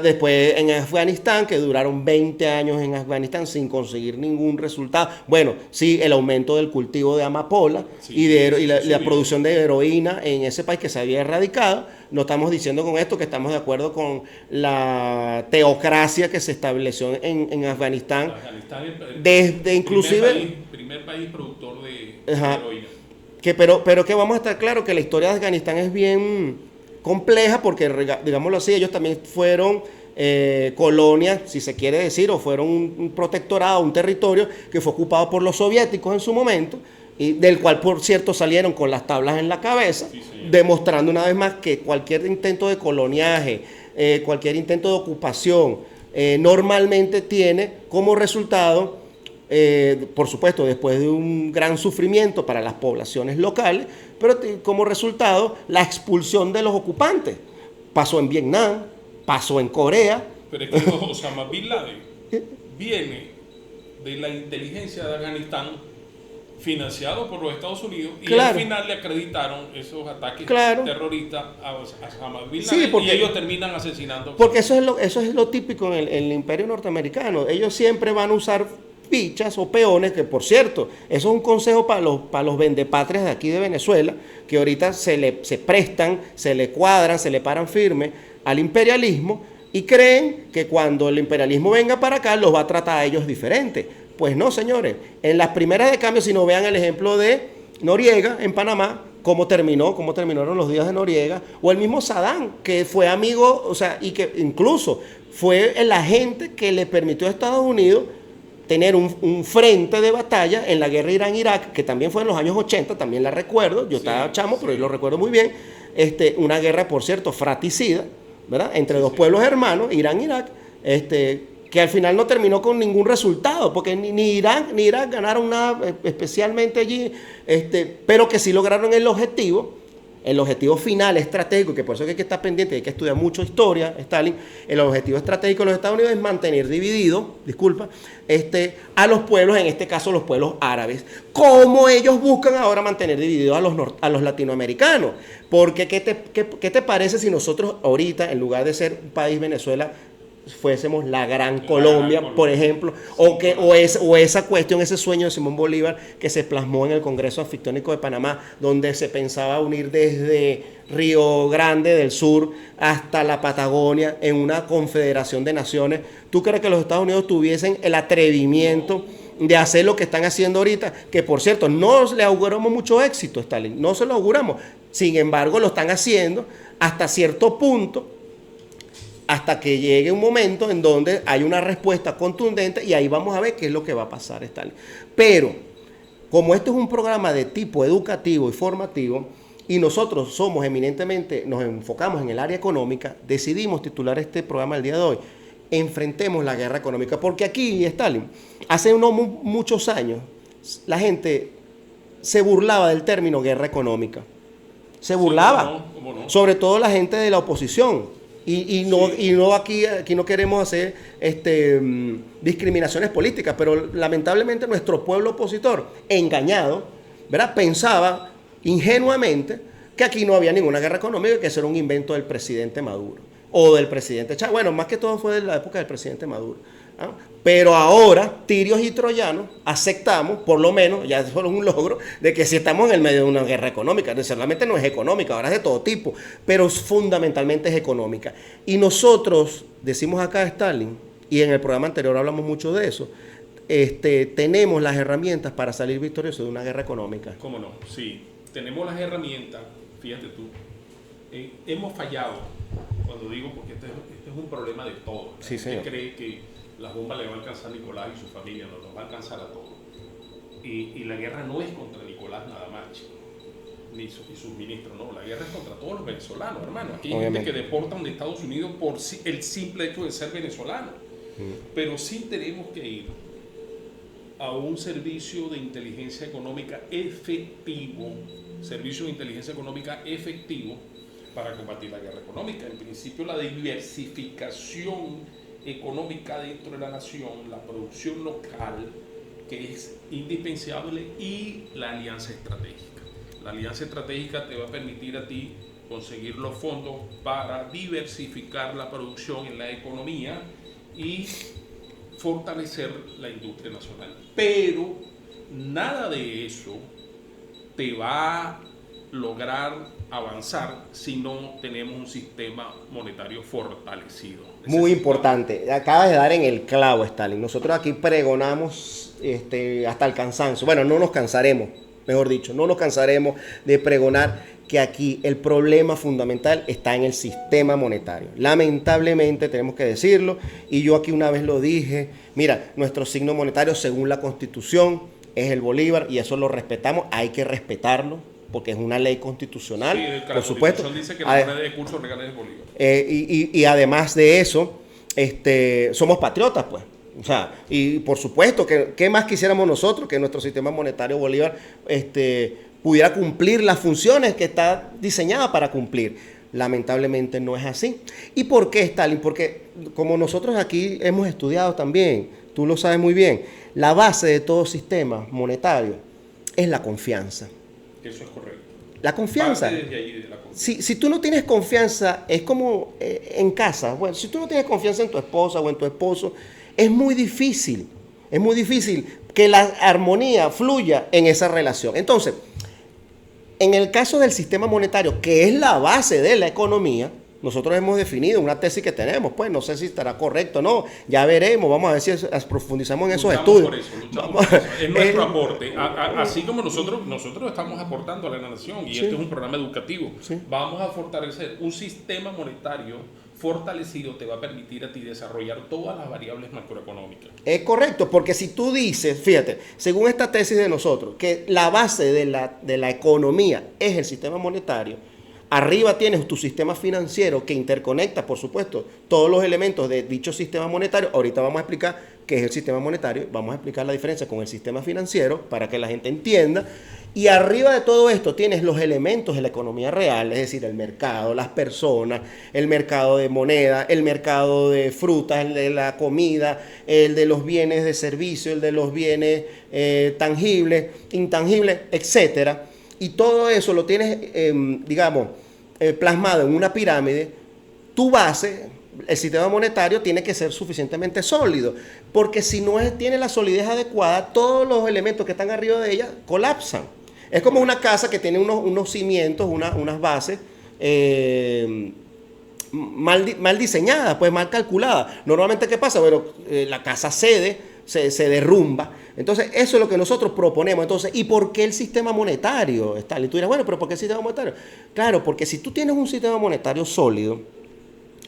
después en Afganistán, que duraron 20 años en Afganistán sin conseguir ningún resultado. Bueno, sí, el aumento del cultivo de amapola y la producción de heroína en ese país que se había erradicado. No estamos diciendo con esto que estamos de acuerdo con la teocracia que se estableció en Afganistán. Desde inclusive primer país productor de ajá, heroína. Pero que vamos a estar claro que la historia de Afganistán es bien compleja porque, digámoslo así, ellos también fueron colonias, si se quiere decir, o fueron un protectorado, un territorio que fue ocupado por los soviéticos en su momento, y del cual, por cierto, salieron con las tablas en la cabeza, sí, demostrando una vez más que cualquier intento de coloniaje, cualquier intento de ocupación, normalmente tiene como resultado, por supuesto, después de un gran sufrimiento para las poblaciones locales, pero como resultado, la expulsión de los ocupantes. Pasó en Vietnam, pasó en Corea. Pero es que Osama Bin Laden viene de la inteligencia de Afganistán, financiado por los Estados Unidos, y al final le acreditaron esos ataques terroristas a Osama Bin Laden, y ellos terminan asesinando. Porque eso es lo típico en el imperio norteamericano. Ellos siempre van a usar fichas o peones, que por cierto, eso es un consejo para los vendepatrias de aquí de Venezuela, que ahorita se prestan, se le cuadran, se le paran firme al imperialismo, Y creen que cuando el imperialismo venga para acá, los va a tratar a ellos diferente. Pues no, señores. En las primeras de cambio, si no vean el ejemplo de Noriega en Panamá, cómo terminaron los días de Noriega, o el mismo Saddam, que fue amigo, o sea, y que incluso fue el agente que le permitió a Estados Unidos tener un frente de batalla en la guerra Irán-Irak, que también fue en los años 80, también la recuerdo, yo estaba chamo, pero yo lo recuerdo muy bien, una guerra, por cierto, fratricida, ¿verdad? Entre dos pueblos hermanos, Irán-Irak, que al final no terminó con ningún resultado, porque ni Irán ni Irak ganaron nada especialmente allí, pero que sí lograron el objetivo final estratégico, que por eso hay que estar pendiente, hay que estudiar mucho historia, Stalin. El objetivo estratégico de los Estados Unidos es mantener dividido, a los pueblos, en este caso los pueblos árabes, como ellos buscan ahora mantener divididos a los latinoamericanos. Porque ¿qué te parece si nosotros ahorita, en lugar de ser un país Venezuela, fuésemos la Gran Colombia, por ejemplo, o esa cuestión, ese sueño de Simón Bolívar que se plasmó en el Congreso Anfictiónico de Panamá, donde se pensaba unir desde Río Grande del Sur hasta la Patagonia en una confederación de naciones? ¿Tú crees que los Estados Unidos tuviesen el atrevimiento de hacer lo que están haciendo ahorita? Que por cierto, no le auguramos mucho éxito, Stalin, no se lo auguramos. Sin embargo, lo están haciendo hasta cierto punto, hasta que llegue un momento en donde hay una respuesta contundente, y ahí vamos a ver qué es lo que va a pasar, Stalin. Pero, como este es un programa de tipo educativo y formativo, y nosotros eminentemente, nos enfocamos en el área económica, decidimos titular este programa el día de hoy, Enfrentemos la guerra económica. Porque aquí, Stalin, hace no muchos años, la gente se burlaba del término guerra económica. Se burlaba, ¿Cómo no? Sobre todo la gente de la oposición. Y no aquí no queremos hacer discriminaciones políticas, pero lamentablemente nuestro pueblo opositor, engañado, ¿verdad?, pensaba ingenuamente que aquí no había ninguna guerra económica, que eso era un invento del presidente Maduro o del presidente Chávez. Bueno, más que todo fue de la época del presidente Maduro, ¿ah? Pero ahora, tirios y troyanos, aceptamos, por lo menos, ya es solo un logro, de que si estamos en el medio de una guerra económica, necesariamente no es económica, ahora es de todo tipo, pero fundamentalmente es económica. Y nosotros, decimos acá Stalin, y en el programa anterior hablamos mucho de eso, tenemos las herramientas para salir victoriosos de una guerra económica. ¿Cómo no? Sí, tenemos las herramientas, fíjate tú, hemos fallado, cuando digo, porque este es un problema de todos. Sí, señor. Cree que las bombas le va a alcanzar a Nicolás y su familia, no nos va a alcanzar a todos. Y la guerra no es contra Nicolás nada más, chico, ni sus ministros, no, la guerra es contra todos los venezolanos, hermano. Aquí hay gente que deportan de Estados Unidos por el simple hecho de ser venezolano. Pero sí tenemos que ir a un servicio de inteligencia económica efectivo, para combatir la guerra económica. En principio, la diversificación económica dentro de la nación, la producción local, que es indispensable, y la alianza estratégica. La alianza estratégica te va a permitir a ti conseguir los fondos para diversificar la producción en la economía y fortalecer la industria nacional. Pero nada de eso te va a lograr avanzar si no tenemos un sistema monetario fortalecido. Muy importante, acabas de dar en el clavo, Stalin. Nosotros aquí pregonamos hasta el cansancio. Bueno, no nos cansaremos, mejor dicho, no nos cansaremos de pregonar que aquí el problema fundamental está en el sistema monetario. Lamentablemente tenemos que decirlo, y yo aquí una vez lo dije. Mira, nuestro signo monetario según la Constitución es el bolívar, y eso lo respetamos, hay que respetarlo, porque es una ley constitucional, sí, por supuesto. Dice que la moneda de curso real es bolívar. Y además de eso, somos patriotas, pues. O sea, y por supuesto, ¿qué más quisiéramos nosotros? Que nuestro sistema monetario bolívar pudiera cumplir las funciones que está diseñada para cumplir. Lamentablemente no es así. ¿Y por qué, Stalin? Porque como nosotros aquí hemos estudiado también, tú lo sabes muy bien, la base de todo sistema monetario es la confianza. Eso es correcto. La confianza. Desde ahí, de la confianza. Si tú no tienes confianza, es como en casa. Bueno, si tú no tienes confianza en tu esposa o en tu esposo, es muy difícil que la armonía fluya en esa relación. Entonces, en el caso del sistema monetario, que es la base de la economía, Nosotros hemos definido una tesis que tenemos, pues no sé si estará correcto o no, ya veremos, vamos a ver si profundizamos en esos estudios. Luchamos por eso. Es nuestro aporte, así como nosotros estamos aportando a la nación, y sí, este es un programa educativo, sí, vamos a fortalecer un sistema monetario fortalecido, te va a permitir a ti desarrollar todas las variables macroeconómicas. Es correcto, porque si tú dices, fíjate, según esta tesis de nosotros, que la base de la economía es el sistema monetario, arriba tienes tu sistema financiero que interconecta, por supuesto, todos los elementos de dicho sistema monetario. Ahorita vamos a explicar qué es el sistema monetario, vamos a explicar la diferencia con el sistema financiero para que la gente entienda. Y arriba de todo esto tienes los elementos de la economía real, es decir, el mercado, las personas, el mercado de moneda, el mercado de frutas, el de la comida, el de los bienes de servicio, el de los bienes tangibles, intangibles, etcétera. Y todo eso lo tienes, plasmado en una pirámide. Tu base, el sistema monetario, tiene que ser suficientemente sólido, porque si no tiene la solidez adecuada, todos los elementos que están arriba de ella colapsan. Es como una casa que tiene unos cimientos, unas bases mal diseñadas, pues mal calculadas. Normalmente, ¿qué pasa? Bueno, la casa cede, se derrumba. Entonces, eso es lo que nosotros proponemos. Entonces, ¿y por qué el sistema monetario? Y tú dirás, bueno, pero ¿por qué el sistema monetario? Claro, porque si tú tienes un sistema monetario sólido,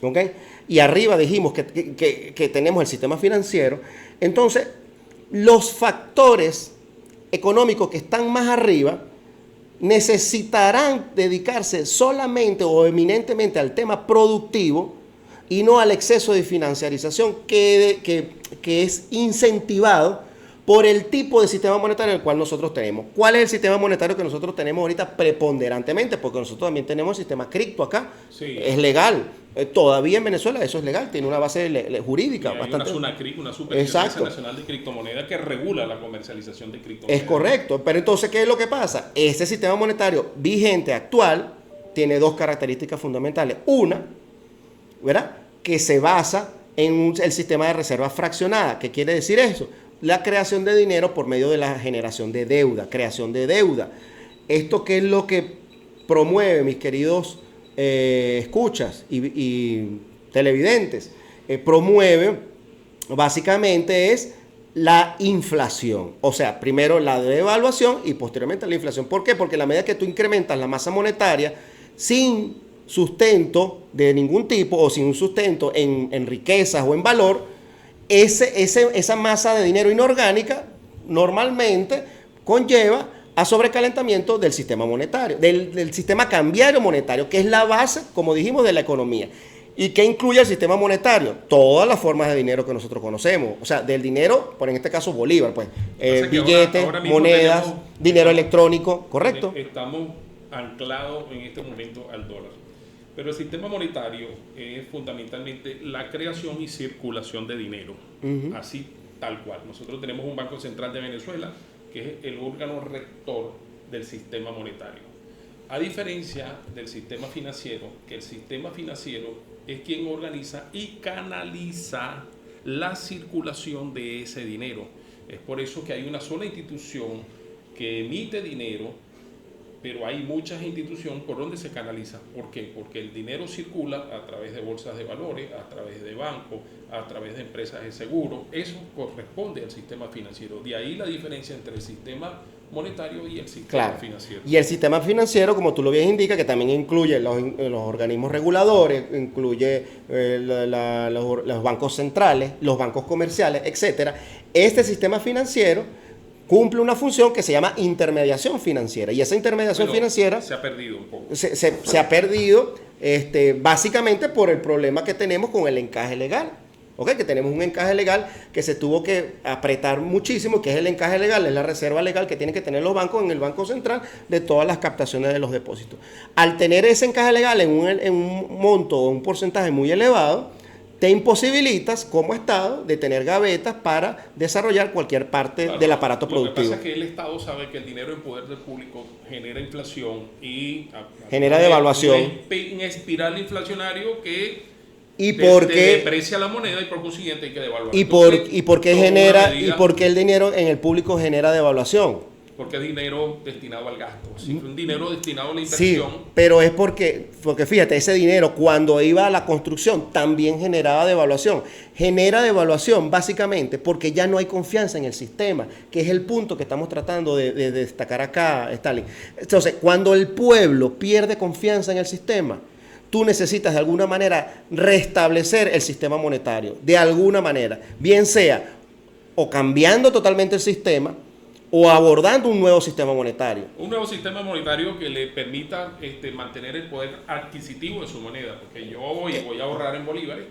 ¿ok? Y arriba dijimos que tenemos el sistema financiero, entonces los factores económicos que están más arriba necesitarán dedicarse solamente o eminentemente al tema productivo y no al exceso de financiarización que es incentivado por el tipo de sistema monetario el cual nosotros tenemos. ¿Cuál es el sistema monetario que nosotros tenemos ahorita preponderantemente? Porque nosotros también tenemos el sistema cripto acá. Sí. Es legal. Todavía en Venezuela eso es legal, tiene una base jurídica. Y hay bastante... una Superintendencia Nacional de Criptomonedas que regula la comercialización de criptomonedas. Es correcto, pero entonces, ¿qué es lo que pasa? Este sistema monetario vigente, actual, tiene dos características fundamentales. Una, ¿verdad?, que se basa en el sistema de reserva fraccionada. ¿Qué quiere decir eso? La creación de dinero por medio de la generación de deuda, creación de deuda. ¿Esto qué es lo que promueve, mis queridos escuchas y televidentes? Promueve, básicamente, es la inflación. O sea, primero la devaluación y posteriormente la inflación. ¿Por qué? Porque a la medida que tú incrementas la masa monetaria sin sustento de ningún tipo o sin un sustento en riquezas o en valor, esa masa de dinero inorgánica normalmente conlleva a sobrecalentamiento del sistema monetario, del sistema cambiario monetario, que es la base, como dijimos, de la economía. ¿Y qué incluye el sistema monetario? Todas las formas de dinero que nosotros conocemos. O sea, del dinero, por en este caso Bolívar, pues, billetes, ahora monedas, dinero electrónico, ¿correcto? Estamos anclados en este momento al dólar. Pero el sistema monetario es fundamentalmente la creación y circulación de dinero, así tal cual. Nosotros tenemos un Banco Central de Venezuela, que es el órgano rector del sistema monetario. A diferencia del sistema financiero, que el sistema financiero es quien organiza y canaliza la circulación de ese dinero. Es por eso que hay una sola institución que emite dinero, pero hay muchas instituciones por donde se canaliza. ¿Por qué? Porque el dinero circula a través de bolsas de valores, a través de bancos, a través de empresas de seguro. Eso corresponde al sistema financiero. De ahí la diferencia entre el sistema monetario y el sistema financiero. Y el sistema financiero, como tú lo bien indicas, que también incluye los organismos reguladores, incluye los bancos centrales, los bancos comerciales, etcétera. Este sistema financiero cumple una función que se llama intermediación financiera, y esa intermediación financiera se ha perdido un poco. Se ha perdido básicamente por el problema que tenemos con el encaje legal. ¿Okay? Que tenemos un encaje legal que se tuvo que apretar muchísimo, que es el encaje legal, es la reserva legal que tienen que tener los bancos en el Banco Central de todas las captaciones de los depósitos. Al tener ese encaje legal en un monto o un porcentaje muy elevado, te imposibilitas como Estado de tener gavetas para desarrollar cualquier parte del aparato productivo. Lo que pasa es que el Estado sabe que el dinero en poder del público genera inflación y genera devaluación. Un espiral inflacionario que deprecia la moneda y por consiguiente hay que devaluar. ¿Y por qué el dinero en el público genera devaluación? porque es dinero destinado al gasto. Si fue un dinero destinado a la Sí, inversión, pero es porque fíjate, ese dinero cuando iba a la construcción también generaba devaluación. Genera devaluación básicamente porque ya no hay confianza en el sistema, que es el punto que estamos tratando de destacar acá, Stalin. Entonces, cuando el pueblo pierde confianza en el sistema, tú necesitas de alguna manera restablecer el sistema monetario, de alguna manera, bien sea o cambiando totalmente el sistema, o abordando un nuevo sistema monetario. un nuevo sistema monetario que le permita mantener el poder adquisitivo de su moneda, porque yo hoy voy a ahorrar en bolívares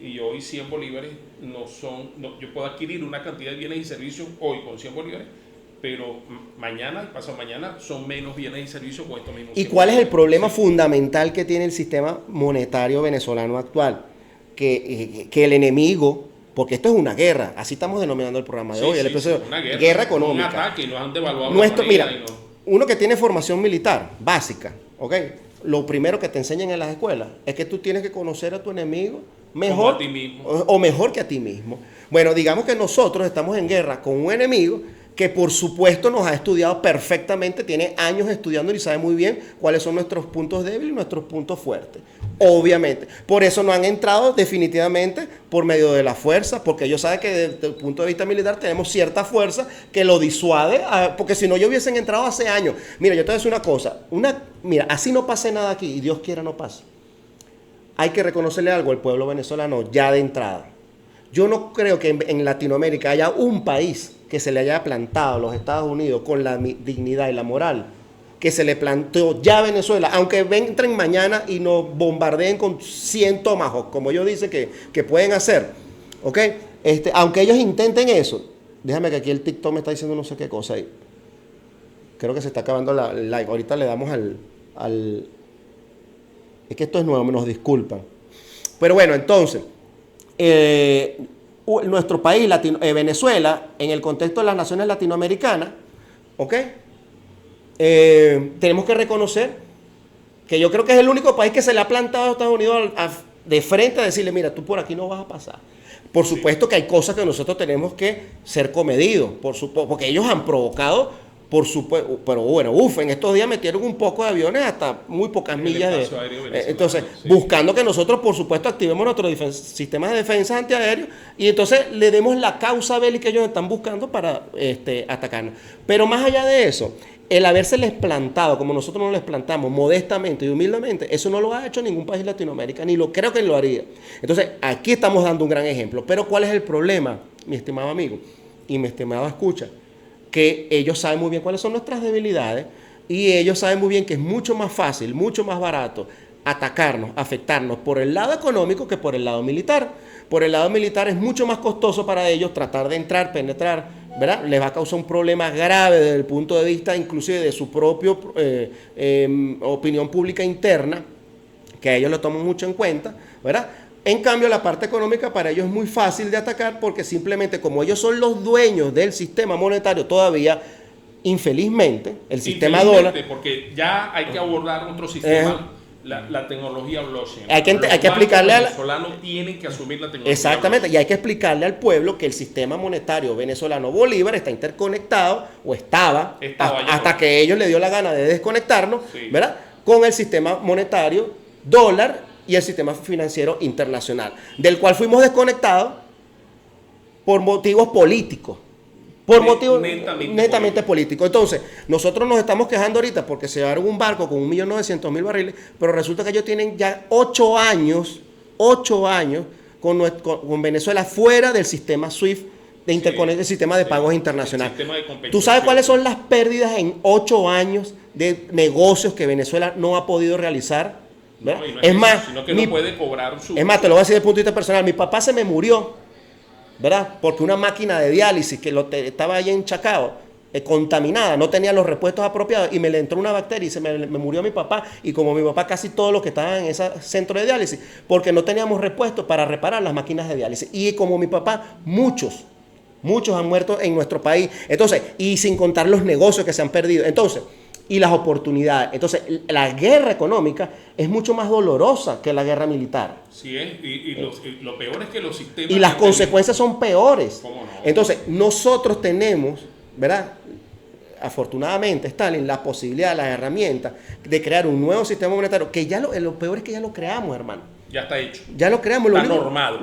y hoy 100 bolívares yo puedo adquirir una cantidad de bienes y servicios hoy con 100 bolívares, pero mañana y pasado mañana son menos bienes y servicios con estos mismos. ¿Y cuál es el problema fundamental que tiene el sistema monetario venezolano actual? Que el enemigo, porque esto es una guerra, así estamos denominando el programa de hoy, el episodio, una guerra económica. Un ataque, nos han devaluado Mira, uno que tiene formación militar básica, ¿ok? Lo primero que te enseñan en las escuelas es que tú tienes que conocer a tu enemigo mejor a ti mismo. o mejor que a ti mismo. Bueno, digamos que nosotros estamos en guerra con un enemigo que por supuesto nos ha estudiado perfectamente, tiene años estudiando y sabe muy bien cuáles son nuestros puntos débiles y nuestros puntos fuertes. Obviamente. Por eso no han entrado definitivamente por medio de la fuerza, porque ellos saben que desde el punto de vista militar tenemos cierta fuerza que lo disuade, porque si no, ellos hubiesen entrado hace años. Mira, yo te voy a decir una cosa. Mira, así no pase nada aquí, y Dios quiera no pase. Hay que reconocerle algo al pueblo venezolano ya de entrada. Yo no creo que en Latinoamérica haya un país que se le haya plantado a los Estados Unidos con la dignidad y la moral que se le planteó ya a Venezuela, aunque entren mañana y nos bombardeen con 100 Tomahawk, como ellos dicen que pueden hacer, ¿ok? Aunque ellos intenten eso, déjame que aquí el TikTok me está diciendo no sé qué cosa ahí. Creo que se está acabando el live. Ahorita le damos al... Es que esto es nuevo, nos disculpan. Pero bueno, entonces... nuestro país, Venezuela, en el contexto de las naciones latinoamericanas, ¿ok? Tenemos que reconocer que yo creo que es el único país que se le ha plantado a Estados Unidos de frente a decirle, mira, tú por aquí no vas a pasar. Por supuesto que hay cosas que nosotros tenemos que ser comedidos, porque ellos han provocado, por supuesto, pero bueno, en estos días metieron un poco de aviones hasta muy pocas millas de... entonces, sí, buscando que nosotros, por supuesto, activemos nuestros sistemas de defensa antiaéreos y entonces le demos la causa bélica que ellos están buscando para atacarnos. Pero más allá de eso, el habérseles plantado, como nosotros nos les plantamos, modestamente y humildemente, eso no lo ha hecho ningún país de Latinoamérica, ni creo que lo haría. Entonces, aquí estamos dando un gran ejemplo. Pero ¿cuál es el problema, mi estimado amigo y mi estimado escucha? Que ellos saben muy bien cuáles son nuestras debilidades y ellos saben muy bien que es mucho más fácil, mucho más barato atacarnos, afectarnos por el lado económico que por el lado militar. Por el lado militar es mucho más costoso para ellos tratar de entrar, penetrar, ¿verdad? Les va a causar un problema grave desde el punto de vista inclusive de su propia opinión pública interna, que a ellos lo toman mucho en cuenta, ¿verdad? En cambio, la parte económica para ellos es muy fácil de atacar porque simplemente como ellos son los dueños del sistema monetario todavía, infelizmente, el sistema dólar... Porque ya hay que abordar otro sistema, la tecnología blockchain. Hay que explicarle al venezolano tienen que asumir la tecnología. Exactamente, blockchain. Y hay que explicarle al pueblo que el sistema monetario venezolano Bolívar está interconectado, o estaba hasta que ellos le dio la gana de desconectarnos, sí, ¿verdad? Con el sistema monetario dólar y el sistema financiero internacional, del cual fuimos desconectados por motivos políticos, netamente políticos. Entonces, nosotros nos estamos quejando ahorita porque se llevaron un barco con 1.900.000 barriles, pero resulta que ellos tienen ya 8 años con Venezuela fuera del sistema SWIFT, del sistema de pagos internacional. ¿Tú sabes cuáles son las pérdidas en 8 años de negocios que Venezuela no ha podido realizar? No es más, sino que no puede cobrar su... Es más, te lo voy a decir desde el punto de vista personal. Mi papá se me murió, ¿verdad? Porque una máquina de diálisis que estaba ahí en Chacao, contaminada, no tenía los repuestos apropiados y me le entró una bacteria y me murió mi papá. Y como mi papá, casi todos los que estaban en ese centro de diálisis, porque no teníamos repuestos para reparar las máquinas de diálisis. Y como mi papá, muchos han muerto en nuestro país. Entonces, y sin contar los negocios que se han perdido. Entonces, y las oportunidades. Entonces, la guerra económica es mucho más dolorosa que la guerra militar. Sí, y lo peor es que los sistemas... Y las consecuencias son peores. ¿Cómo no? Entonces, nosotros tenemos, ¿verdad? afortunadamente, Stalin, la posibilidad, las herramientas de crear un nuevo sistema monetario, que ya lo peor es que ya lo creamos, hermano. Ya está hecho. Ya lo creamos. Está normado.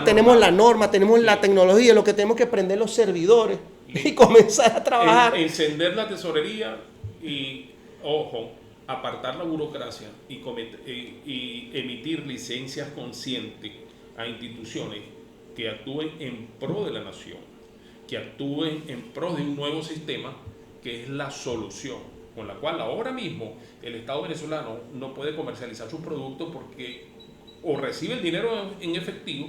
Tenemos la norma, tenemos la tecnología, lo que tenemos que prender los servidores y comenzar a trabajar. Encender la tesorería y, ojo, apartar la burocracia y emitir licencias conscientes a instituciones que actúen en pro de la nación, que actúen en pro de un nuevo sistema que es la solución, con la cual ahora mismo el Estado venezolano no puede comercializar sus productos porque o recibe el dinero en efectivo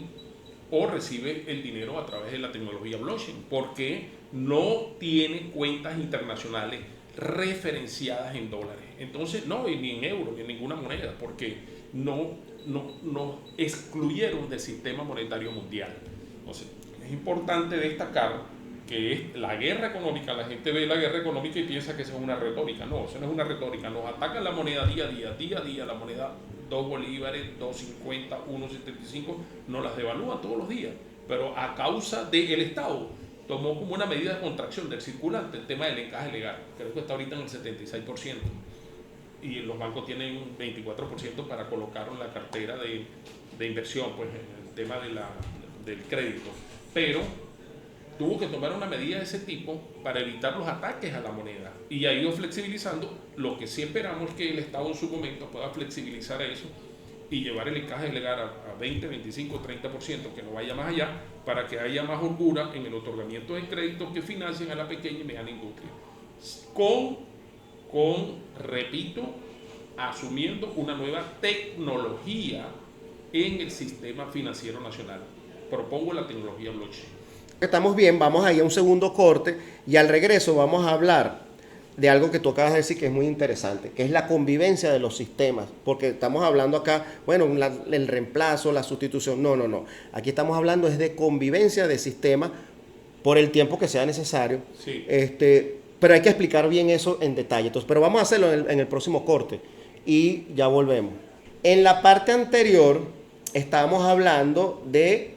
o recibe el dinero a través de la tecnología blockchain, porque no tiene cuentas internacionales referenciadas en dólares. Entonces, ni en euros, ni en ninguna moneda, porque no excluyeron del sistema monetario mundial. Entonces, es importante destacar que es la guerra económica. La gente ve la guerra económica y piensa que eso es una retórica. No, eso no es una retórica. Nos atacan la moneda día a día, la moneda 2 bolívares, 2.50, 1.75, nos las devalúan todos los días. Pero a causa del Estado, tomó como una medida de contracción del circulante el tema del encaje legal. Creo que está ahorita en el 76%. Y los bancos tienen un 24% para colocarlo en la cartera de inversión, pues en el tema del crédito. Pero tuvo que tomar una medida de ese tipo para evitar los ataques a la moneda y ha ido flexibilizando. Lo que sí esperamos es que el Estado en su momento pueda flexibilizar eso y llevar el encaje legal a 20, 25, 30%, que no vaya más allá, para que haya más holgura en el otorgamiento de créditos que financien a la pequeña y mediana industria. Repito, asumiendo una nueva tecnología en el sistema financiero nacional. Propongo la tecnología blockchain. Estamos bien, vamos a ir a un segundo corte y al regreso vamos a hablar de algo que tú acabas de decir que es muy interesante, que es la convivencia de los sistemas, porque estamos hablando acá, bueno, el reemplazo, la sustitución, no. Aquí estamos hablando es de convivencia de sistemas por el tiempo que sea necesario. Sí. Pero hay que explicar bien eso en detalle. Entonces, pero vamos a hacerlo en el próximo corte y ya volvemos. En la parte anterior estábamos hablando de,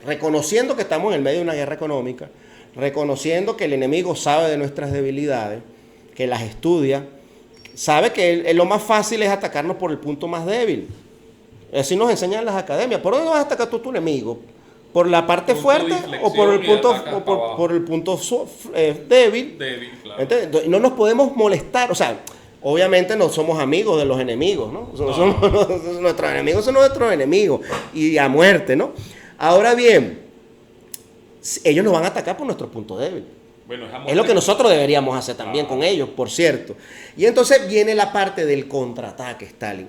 reconociendo que estamos en el medio de una guerra económica, reconociendo que el enemigo sabe de nuestras debilidades, que las estudia, sabe que lo más fácil es atacarnos por el punto más débil. Así nos enseñan las academias. ¿Por dónde vas a atacar tú a tu enemigo? ¿Por la parte fuerte o por el punto débil? Débil, claro. Entonces, no nos podemos molestar. O sea, obviamente no somos amigos de los enemigos, ¿no? Nuestros enemigos son nuestros enemigos y a muerte, ¿no? Ahora bien, ellos nos van a atacar por nuestro punto débil. Bueno, es lo que nosotros deberíamos hacer también con ellos, por cierto. Y entonces viene la parte del contraataque, Stalin.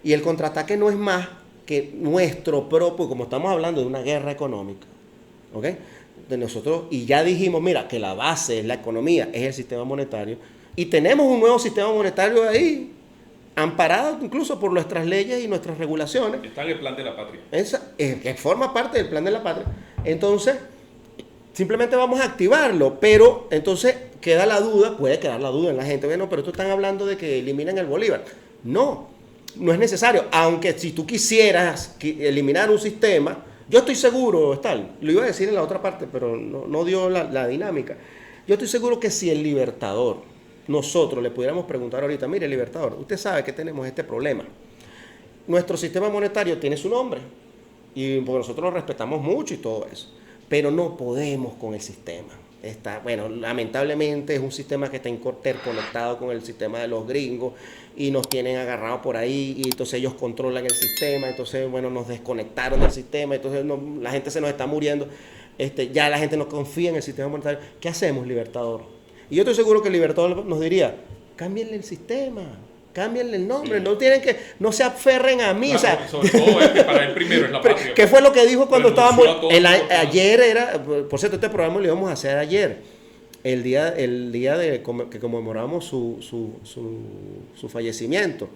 Y el contraataque no es más que nuestro propio, como estamos hablando de una guerra económica, ¿ok? De nosotros, y ya dijimos, mira, que la base es la economía, es el sistema monetario, y tenemos un nuevo sistema monetario ahí, amparado incluso por nuestras leyes y nuestras regulaciones. Está en el plan de la patria. Que forma parte del plan de la patria. Entonces, simplemente vamos a activarlo, pero entonces queda la duda, puede quedar la duda en la gente, bueno, pero tú están hablando de que eliminen el Bolívar. No es necesario, aunque si tú quisieras eliminar un sistema, yo estoy seguro, Stalin, lo iba a decir en la otra parte, pero no dio la dinámica. Yo estoy seguro que si el Libertador, nosotros le pudiéramos preguntar ahorita, mire, Libertador, usted sabe que tenemos este problema. Nuestro sistema monetario tiene su nombre, y porque nosotros lo respetamos mucho y todo eso, pero no podemos con el sistema. Lamentablemente es un sistema que está interconectado con el sistema de los gringos y nos tienen agarrados por ahí y entonces ellos controlan el sistema, entonces nos desconectaron del sistema, entonces la gente se nos está muriendo, ya la gente no confía en el sistema monetario. ¿Qué hacemos, Libertador? Y yo estoy seguro que el Libertador nos diría, cámbienle el sistema, cámbienle el nombre, sí. No se aferren a mí. Claro, o sea, sobre todo es que para él primero es la patria. ¿Qué fue lo que dijo cuando estábamos? Ayer era, por cierto, este programa lo íbamos a hacer ayer, el día que conmemoramos su fallecimiento.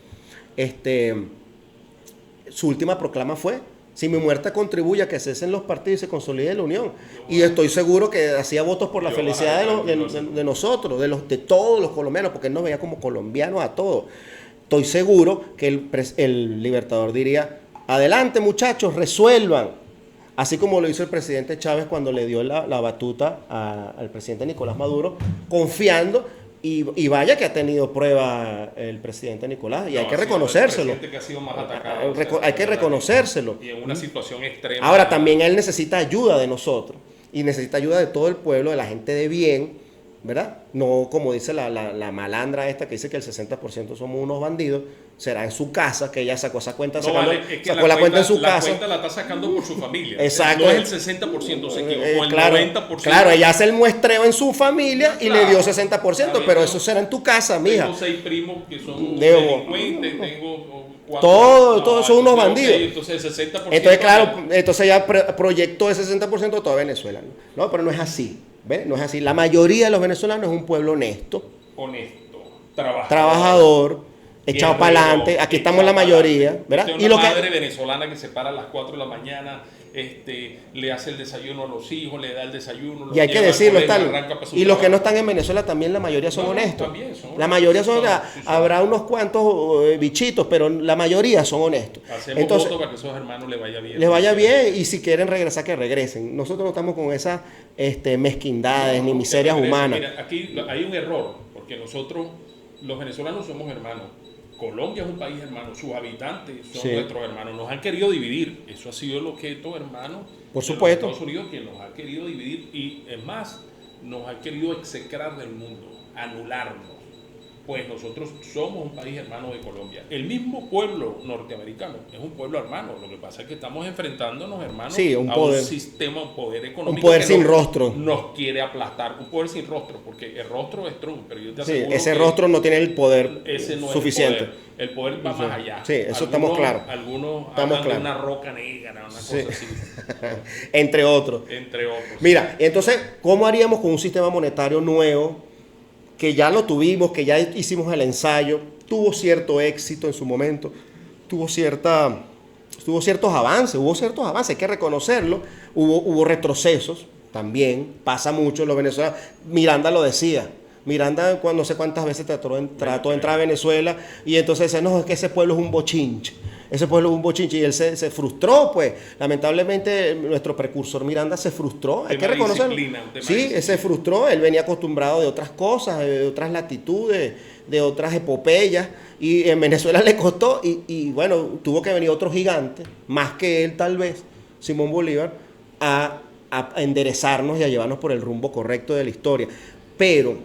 Su última proclama fue: si mi muerte contribuye a que cesen los partidos y se consolide la unión. Y estoy seguro que hacía votos por la felicidad de nosotros, de todos los colombianos, porque él nos veía como colombianos a todos. Estoy seguro que el Libertador diría: adelante, muchachos, resuelvan, así como lo hizo el presidente Chávez cuando le dio la batuta al presidente Nicolás Maduro, confiando, y vaya que ha tenido prueba el presidente Nicolás, y hay que reconocérselo. El presidente que ha sido más atacado, hay que reconocérselo. Y en una situación extrema. Ahora, también él necesita ayuda de nosotros, y necesita ayuda de todo el pueblo, de la gente de bien, ¿verdad? No como dice la malandra esta que dice que el 60% somos unos bandidos. Será en su casa, que ella sacó esa cuenta, sacó la cuenta en su casa. La cuenta la está sacando por su familia. Exacto. No es el 60%, se equivocó, el 90%. Claro, ella hace el muestreo en su familia y le dio 60%, claro, pero eso será en tu casa, mija. Tengo 6 primos que son delincuentes, tengo 4. Todos son unos bandidos. Okay, entonces el 60%. Entonces, claro, entonces ella proyectó ese 60% de toda Venezuela. No, pero no es así. ¿Ves? No es así. La mayoría de los venezolanos es un pueblo honesto. Trabajador. Echado para adelante, aquí estamos la mayoría, ¿verdad? Y una madre venezolana que se para a las 4 de la mañana, le hace el desayuno a los hijos, le da el desayuno. Y hay que decirlo, y los que no están en Venezuela también la mayoría son honestos. La mayoría son honestos. Habrá unos cuantos bichitos, pero la mayoría son honestos. Hacemos voto para que esos hermanos les vaya bien. Les vaya bien, y si quieren regresar, que regresen. Nosotros no estamos con esas mezquindades ni miserias humanas. Mira, aquí hay un error, porque nosotros, los venezolanos, somos hermanos. Colombia es un país hermano, sus habitantes son nuestros hermanos, nos han querido dividir, eso ha sido lo que estos hermanos por supuesto de Estados Unidos, que nos ha querido dividir, y es más, nos ha querido execrar del mundo, anularnos. Pues nosotros somos un país hermano de Colombia. El mismo pueblo norteamericano es un pueblo hermano. Lo que pasa es que estamos enfrentándonos, hermanos, un sistema, un poder económico. Un poder sin rostro. Nos quiere aplastar. Un poder sin rostro, porque el rostro es Trump, pero yo te aseguro ese rostro no tiene el poder suficiente. El poder va más allá. Sí, eso estamos claros. Algunos hablan de una roca negra, una cosa así. Entre otros. Mira, entonces, ¿cómo haríamos con un sistema monetario nuevo? Que ya lo tuvimos, que ya hicimos el ensayo, tuvo cierto éxito en su momento, tuvo ciertos avances, hay que reconocerlo, hubo retrocesos también, pasa mucho en los venezolanos. Miranda lo decía, Miranda no sé cuántas veces trató de entrar a Venezuela, y entonces decía, no, es que ese pueblo es un bochinche. Y él se frustró, pues. Lamentablemente, nuestro precursor Miranda se frustró, hay que reconocerlo. Sí, se frustró, él venía acostumbrado de otras cosas, de otras latitudes, de otras epopeyas, y en Venezuela le costó, y bueno, tuvo que venir otro gigante, más que él tal vez, Simón Bolívar, a enderezarnos y a llevarnos por el rumbo correcto de la historia. Pero,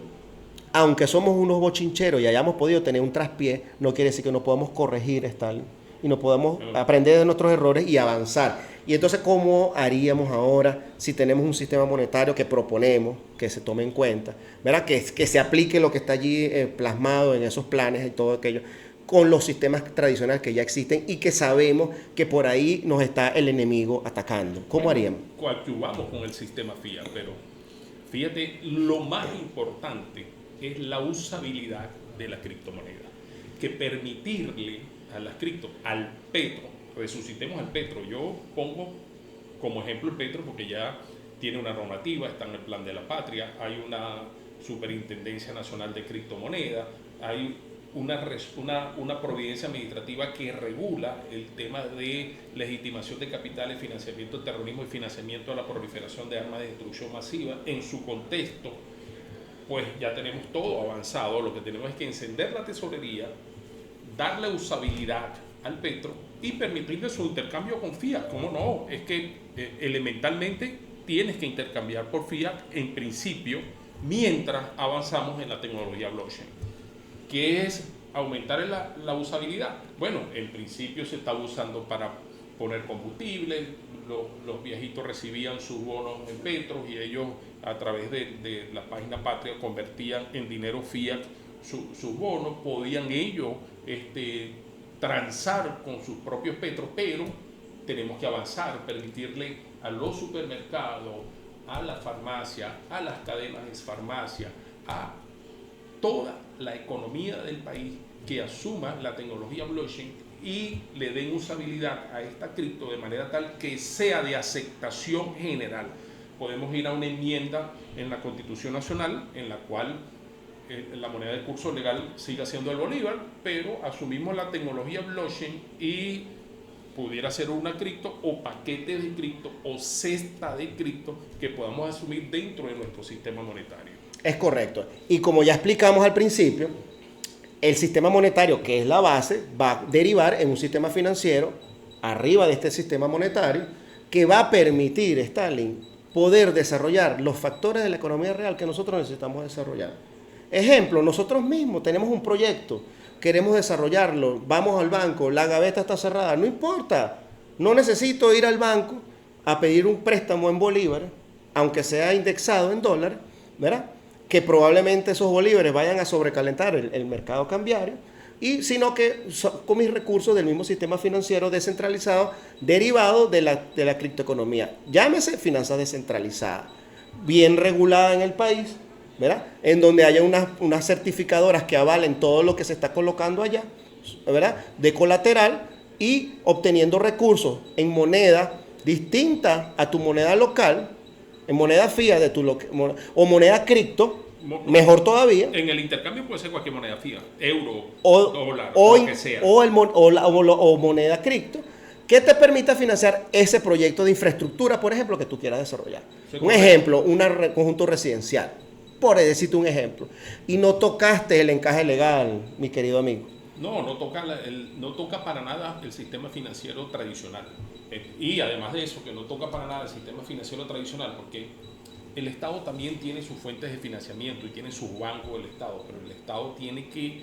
aunque somos unos bochincheros y hayamos podido tener un traspié, no quiere decir que no podamos corregir, Stalin, y no podamos aprender de nuestros errores y avanzar. Y entonces, ¿cómo haríamos ahora si tenemos un sistema monetario que proponemos, que se tome en cuenta, ¿verdad? Que se aplique lo que está allí plasmado en esos planes y todo aquello, con los sistemas tradicionales que ya existen y que sabemos que por ahí nos está el enemigo atacando? ¿Cómo haríamos? Coadyuvamos con el sistema fiat, pero fíjate, lo más importante es la usabilidad de la criptomoneda, que permitirle a las cripto, al petro, resucitemos al petro. Yo pongo como ejemplo el petro porque ya tiene una normativa, está en el plan de la patria, hay una superintendencia nacional de criptomoneda, hay una providencia administrativa que regula el tema de legitimación de capitales, financiamiento del terrorismo y financiamiento a la proliferación de armas de destrucción masiva. En su contexto, pues ya tenemos todo avanzado, lo que tenemos es que encender la tesorería, darle usabilidad al petro y permitirle su intercambio con fiat. ¿Cómo no? Es que elementalmente tienes que intercambiar por fiat en principio mientras avanzamos en la tecnología blockchain. ¿Qué es aumentar la usabilidad? Bueno, en principio se está usando para poner combustible. Los viejitos recibían sus bonos en petros y ellos a través de la página Patria convertían en dinero fiat sus bonos, podían ellos transar con sus propios petros, pero tenemos que avanzar, permitirle a los supermercados, a la farmacia, a las cadenas de farmacia, a toda la economía del país que asuma la tecnología blockchain y le den usabilidad a esta cripto de manera tal que sea de aceptación general. Podemos ir a una enmienda en la Constitución Nacional en la cual la moneda de curso legal siga siendo el bolívar, pero asumimos la tecnología blockchain y pudiera ser una cripto o paquete de cripto o cesta de cripto que podamos asumir dentro de nuestro sistema monetario. Es correcto. Y como ya explicamos al principio, el sistema monetario, que es la base, va a derivar en un sistema financiero arriba de este sistema monetario que va a permitir, Stalin, poder desarrollar los factores de la economía real que nosotros necesitamos desarrollar. Ejemplo, nosotros mismos tenemos un proyecto, queremos desarrollarlo, vamos al banco, la gaveta está cerrada, no importa, no necesito ir al banco a pedir un préstamo en bolívares, aunque sea indexado en dólares, ¿verdad? Que probablemente esos bolívares vayan a sobrecalentar el mercado cambiario, y sino que con mis recursos del mismo sistema financiero descentralizado derivado de la criptoeconomía. Llámese finanzas descentralizadas, bien regulada en el país, ¿verdad? En donde haya unas certificadoras que avalen todo lo que se está colocando allá, ¿verdad? De colateral, y obteniendo recursos en moneda distinta a tu moneda local, en moneda fiat de o moneda cripto, mejor todavía. En el intercambio puede ser cualquier moneda fiat, euro, dólar, lo que sea. O moneda cripto, que te permita financiar ese proyecto de infraestructura, por ejemplo, que tú quieras desarrollar. Un ejemplo, un conjunto residencial, por decirte un ejemplo. Y no tocaste el encaje legal, mi querido amigo. No toca para nada el sistema financiero tradicional. Y además de eso, que no toca para nada el sistema financiero tradicional, porque el Estado también tiene sus fuentes de financiamiento y tiene sus bancos del Estado, pero el Estado tiene que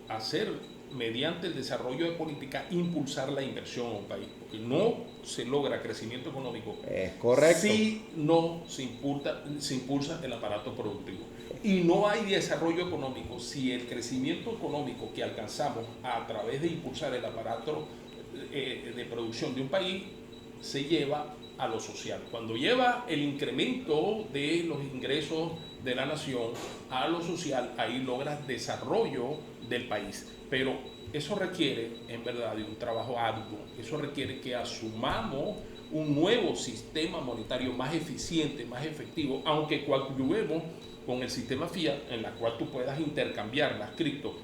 hacer, mediante el desarrollo de política, impulsar la inversión en un país, porque no se logra crecimiento económico. Es correcto. Si no se impulsa el aparato productivo. Y no hay desarrollo económico si el crecimiento económico que alcanzamos a través de impulsar el aparato de producción de un país se lleva a lo social. Cuando lleva el incremento de los ingresos de la nación a lo social, ahí logras desarrollo del país. Pero eso requiere, en verdad, de un trabajo arduo. Eso requiere que asumamos un nuevo sistema monetario más eficiente, más efectivo, aunque coadyuvemos con el sistema fiat, en la cual tú puedas intercambiar las cripto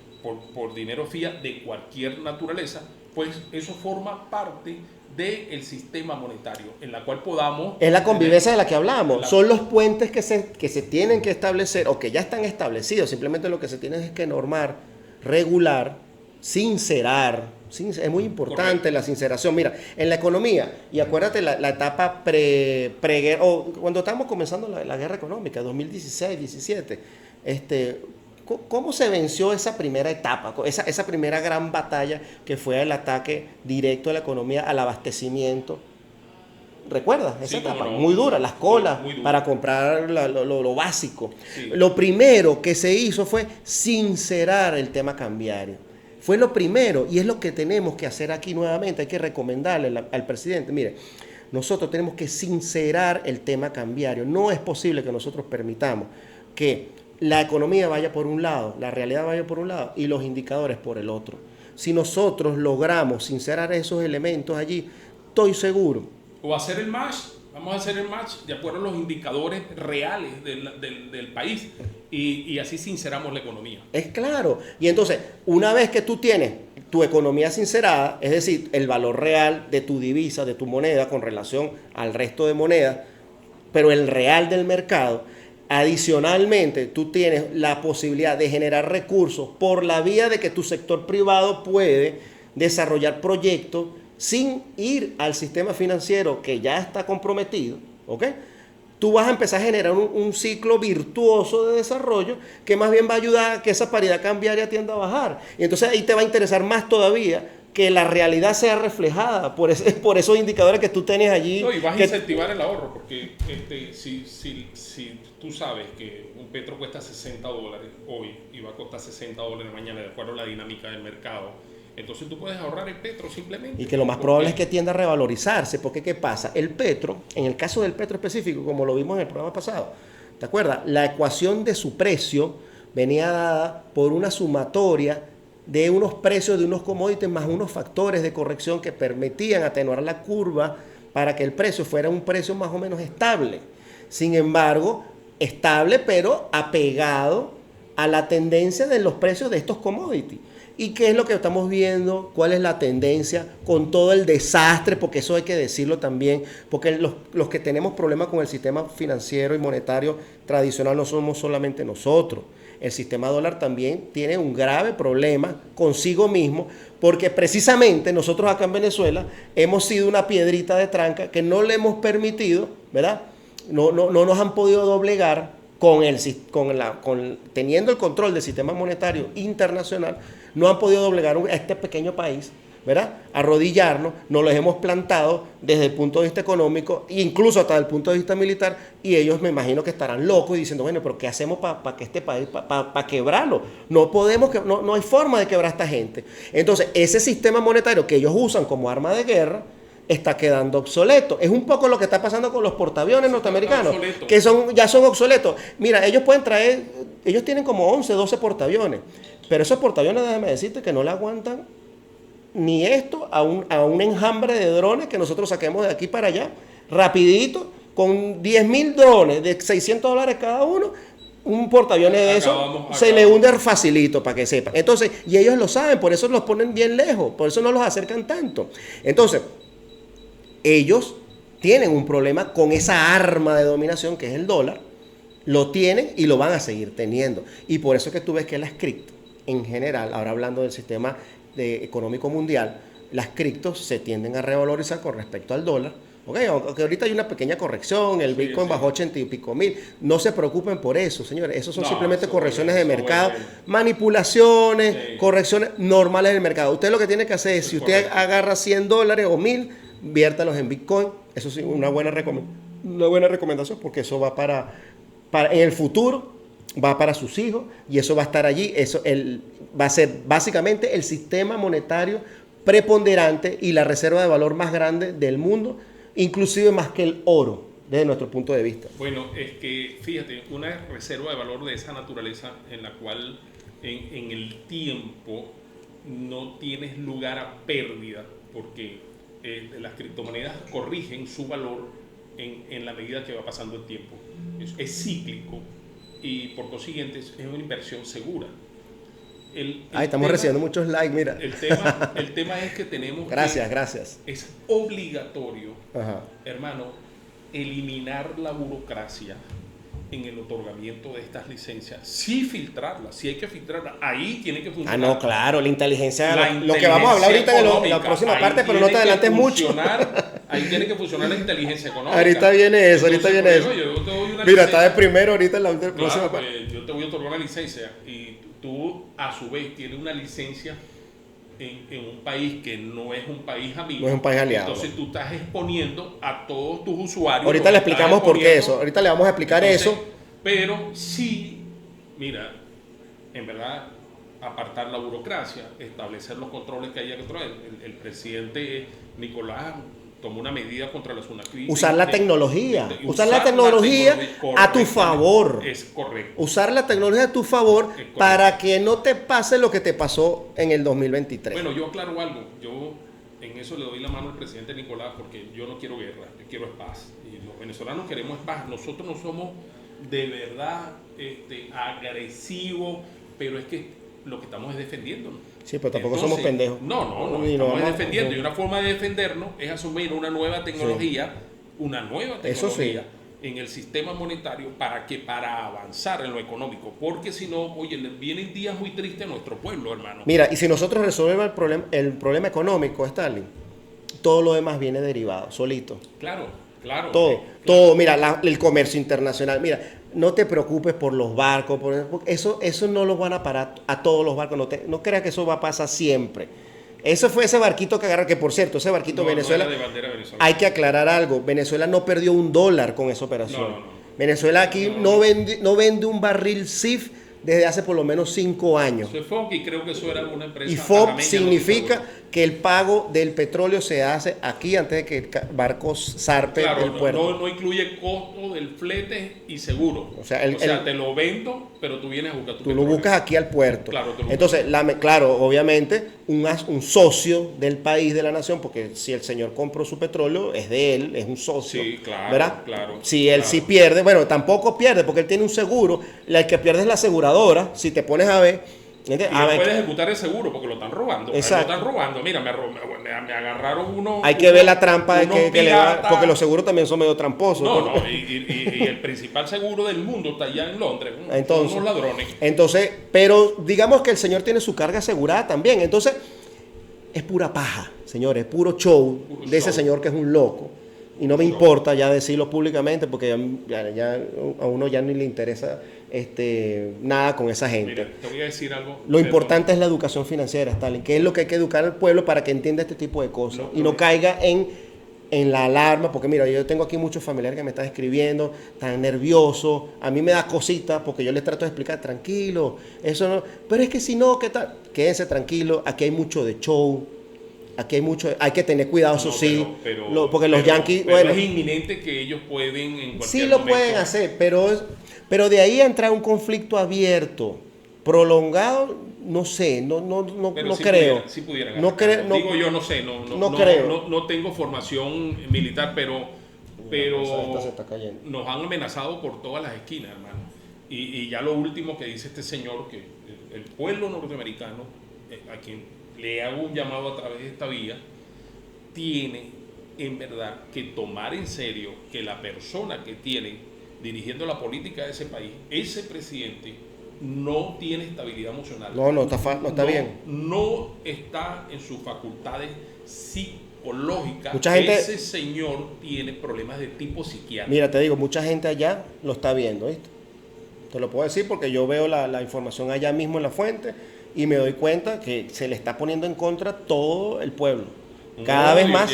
por dinero fiat de cualquier naturaleza, pues eso forma parte del sistema monetario, en la cual podamos... Es la convivencia de la que hablamos. Son los puentes que se tienen que establecer, o que ya están establecidos. Simplemente lo que se tiene es que normar, regular, sincerar. Es muy importante. Correcto. La sinceración. Mira, en la economía, y acuérdate la etapa pre-guerra, o cuando estábamos comenzando la guerra económica, 2016, 17, ¿cómo se venció esa primera etapa, esa primera gran batalla que fue el ataque directo a la economía, al abastecimiento? ¿Recuerdas esa etapa? No, muy dura, las colas muy para comprar lo básico. Sí. Lo primero que se hizo fue sincerar el tema cambiario. Fue lo primero, y es lo que tenemos que hacer aquí nuevamente. Hay que recomendarle al presidente, mire, nosotros tenemos que sincerar el tema cambiario. No es posible que nosotros permitamos que la economía vaya por un lado, la realidad vaya por un lado y los indicadores por el otro. Si nosotros logramos sincerar esos elementos allí, estoy seguro. O hacer el match, vamos a hacer el match de acuerdo a los indicadores reales del país y así sinceramos la economía. Es claro. Y entonces, una vez que tú tienes tu economía sincerada, es decir, el valor real de tu divisa, de tu moneda con relación al resto de monedas, pero el real del mercado, adicionalmente, tú tienes la posibilidad de generar recursos por la vía de que tu sector privado puede desarrollar proyectos sin ir al sistema financiero que ya está comprometido, ¿ok? Tú vas a empezar a generar un ciclo virtuoso de desarrollo que más bien va a ayudar a que esa paridad cambiaria tienda a bajar. Y entonces ahí te va a interesar más todavía que la realidad sea reflejada por esos indicadores que tú tienes allí. No, y vas a incentivar el ahorro, porque si tú sabes que un petro cuesta $60 hoy y va a costar $60 mañana, de acuerdo a la dinámica del mercado, entonces tú puedes ahorrar el petro simplemente. Y que lo más probable es que tienda a revalorizarse, porque ¿qué pasa? El petro, en el caso del petro específico, como lo vimos en el programa pasado, ¿te acuerdas? La ecuación de su precio venía dada por una sumatoria de unos precios de unos commodities más unos factores de corrección que permitían atenuar la curva para que el precio fuera un precio más o menos estable. Sin embargo, estable pero apegado a la tendencia de los precios de estos commodities. ¿Y qué es lo que estamos viendo? ¿Cuál es la tendencia con todo el desastre? Porque eso hay que decirlo también, porque los que tenemos problemas con el sistema financiero y monetario tradicional no somos solamente nosotros. El sistema dólar también tiene un grave problema consigo mismo, porque precisamente nosotros acá en Venezuela hemos sido una piedrita de tranca que no le hemos permitido, ¿verdad? No nos han podido doblegar teniendo el control del sistema monetario internacional, no han podido doblegar a este pequeño país, ¿verdad? Arrodillarnos, nos los hemos plantado desde el punto de vista económico, incluso hasta el punto de vista militar, y ellos me imagino que estarán locos y diciendo, bueno, pero ¿qué hacemos para que este país, para quebrarlo? No podemos, no hay forma de quebrar a esta gente. Entonces, ese sistema monetario que ellos usan como arma de guerra, está quedando obsoleto. Es un poco lo que está pasando con los portaaviones norteamericanos, que ya son obsoletos. Mira, ellos pueden traer, ellos tienen como 11, 12 portaaviones, pero esos portaaviones, déjame decirte, que no le aguantan ni esto a un enjambre de drones que nosotros saquemos de aquí para allá, rapidito, con 10.000 drones de $600 cada uno. Un portaaviones de eso se le hunde facilito, para que sepan. Entonces, y ellos lo saben, por eso los ponen bien lejos, por eso no los acercan tanto. Entonces, ellos tienen un problema con esa arma de dominación que es el dólar, lo tienen y lo van a seguir teniendo. Y por eso es que tú ves que las cripto, en general, ahora hablando del sistema económico mundial, las criptos se tienden a revalorizar con respecto al dólar. Okay, aunque ahorita hay una pequeña corrección, el Bitcoin bajó 80 y pico mil, no se preocupen por eso, señores, eso son simplemente correcciones de mercado, manipulaciones, correcciones normales del mercado. Usted lo que tiene que hacer es, si usted agarra $100 o 1.000, viértalos en Bitcoin, eso sí, una buena recomendación, porque eso va para en el futuro, va para sus hijos, y eso va a estar allí, va a ser básicamente el sistema monetario preponderante y la reserva de valor más grande del mundo, inclusive más que el oro, desde nuestro punto de vista. Bueno, es que, fíjate, una reserva de valor de esa naturaleza en la cual en el tiempo no tienes lugar a pérdida, porque las criptomonedas corrigen su valor en la medida que va pasando el tiempo. Es cíclico y por consiguiente es una inversión segura. Estamos recibiendo muchos likes, mira. El tema es que tenemos gracias. Es obligatorio, hermano, eliminar la burocracia en el otorgamiento de estas licencias. Sí filtrarlas, sí hay que filtrarlas. Ahí tiene que funcionar. No, claro, la inteligencia, lo que vamos a hablar ahorita en la próxima parte, pero no te adelantes mucho. Ahí tiene que funcionar la inteligencia económica. Ahorita viene eso. Yo te doy una Mira, licencia. está de primero ahorita en la próxima parte. Yo te voy a otorgar una licencia y tú, a su vez, tienes una licencia en un país que no es un país amigo. No es un país aliado. Entonces tú estás exponiendo a todos tus usuarios. Ahorita le explicamos por qué eso. Ahorita le vamos a explicar eso. Pero sí, mira, en verdad, apartar la burocracia, establecer los controles que haya que controlar. El presidente Nicolás tomó una medida contra la Sunacri. Usar la tecnología. Usar la tecnología a tu favor. Es correcto. Usar la tecnología a tu favor para que no te pase lo que te pasó en el 2023. Bueno, yo aclaro algo. Yo en eso le doy la mano al presidente Nicolás porque yo no quiero guerra, yo quiero paz. Y los venezolanos queremos paz. Nosotros no somos de verdad agresivos, pero es que lo que estamos es defendiéndonos. Sí, pero tampoco somos pendejos. No, estamos defendiendo. Y una forma de defendernos es asumir una nueva tecnología, en el sistema monetario para avanzar en lo económico. Porque si no, oye, vienen días muy tristes a nuestro pueblo, hermano. Mira, y si nosotros resolvemos el problema económico, Stalin, todo lo demás viene derivado, solito. Claro. Todo, mira, el comercio internacional, mira, no te preocupes por los barcos, eso no lo van a parar a todos los barcos, no creas que eso va a pasar siempre. Eso fue ese barquito que agarra, que por cierto, ese barquito Venezuela, no era de bandera venezolana. Hay que aclarar algo, Venezuela no perdió $1 con esa operación. No. Venezuela aquí no vende un barril CIF desde hace por lo menos 5 años. Eso es FOB y creo que eso era una empresa. Y FOB significa que el pago del petróleo se hace aquí antes de que el barco zarpe del puerto. No incluye costo del flete y seguro. O sea, te lo vendo, pero tú vienes a buscar tu petróleo. Tú lo buscas aquí al puerto. Claro, entonces, obviamente, un socio del país, de la nación, porque si el señor compró su petróleo, es de él, es un socio. Sí, claro. ¿Verdad? Claro. Si él sí pierde, bueno, tampoco pierde, porque él tiene un seguro. El que pierde es la aseguradora, si te pones a ver. Y él puede ejecutar el seguro porque lo están robando. Exacto. Lo están robando. Mira, me agarraron uno. Hay que ver la trampa de que le va, pirata. porque los seguros también son medio tramposos. No, y el principal seguro del mundo está allá en Londres. Entonces, son unos ladrones. Entonces, pero digamos que el señor tiene su carga asegurada también. Entonces, es pura paja, señores, es puro show de ese señor que es un loco. Y no me importa ya decirlo públicamente porque ya a uno ya ni le interesa nada con esa gente. Mira, te voy a decir algo. Lo importante es la educación financiera, Stalin, que es lo que hay que educar al pueblo para que entienda este tipo de cosas y no caiga en la alarma, porque mira, yo tengo aquí muchos familiares que me están escribiendo, están nerviosos, a mí me da cosita porque yo les trato de explicar, tranquilo, eso no, pero es que si no, ¿qué tal? Quédense tranquilos, aquí hay mucho de show. Aquí hay que tener cuidado, eso sí, porque los yanquis... Bueno, es inminente que ellos pueden en cualquier sí lo momento. pueden hacer, pero de ahí a entrar a un conflicto abierto, prolongado, no sé, no Sí creo. Si pudieran no creo, digo yo, no sé, no creo. No tengo formación militar, pero Se está cayendo. nos han amenazado por todas las esquinas, hermano. Y ya lo último que dice este señor, que el pueblo norteamericano, a quien le hago un llamado a través de esta vía, tiene en verdad que tomar en serio que la persona que tiene dirigiendo la política de ese país, ese presidente, no tiene estabilidad emocional. No está bien. No está en sus facultades psicológicas. Mucha gente, ese señor tiene problemas de tipo psiquiátrico. Mira, te digo, mucha gente allá lo está viendo, ¿viste? Te lo puedo decir porque yo veo la información allá mismo en la fuente y me doy cuenta que se le está poniendo en contra todo el pueblo. Cada vez más.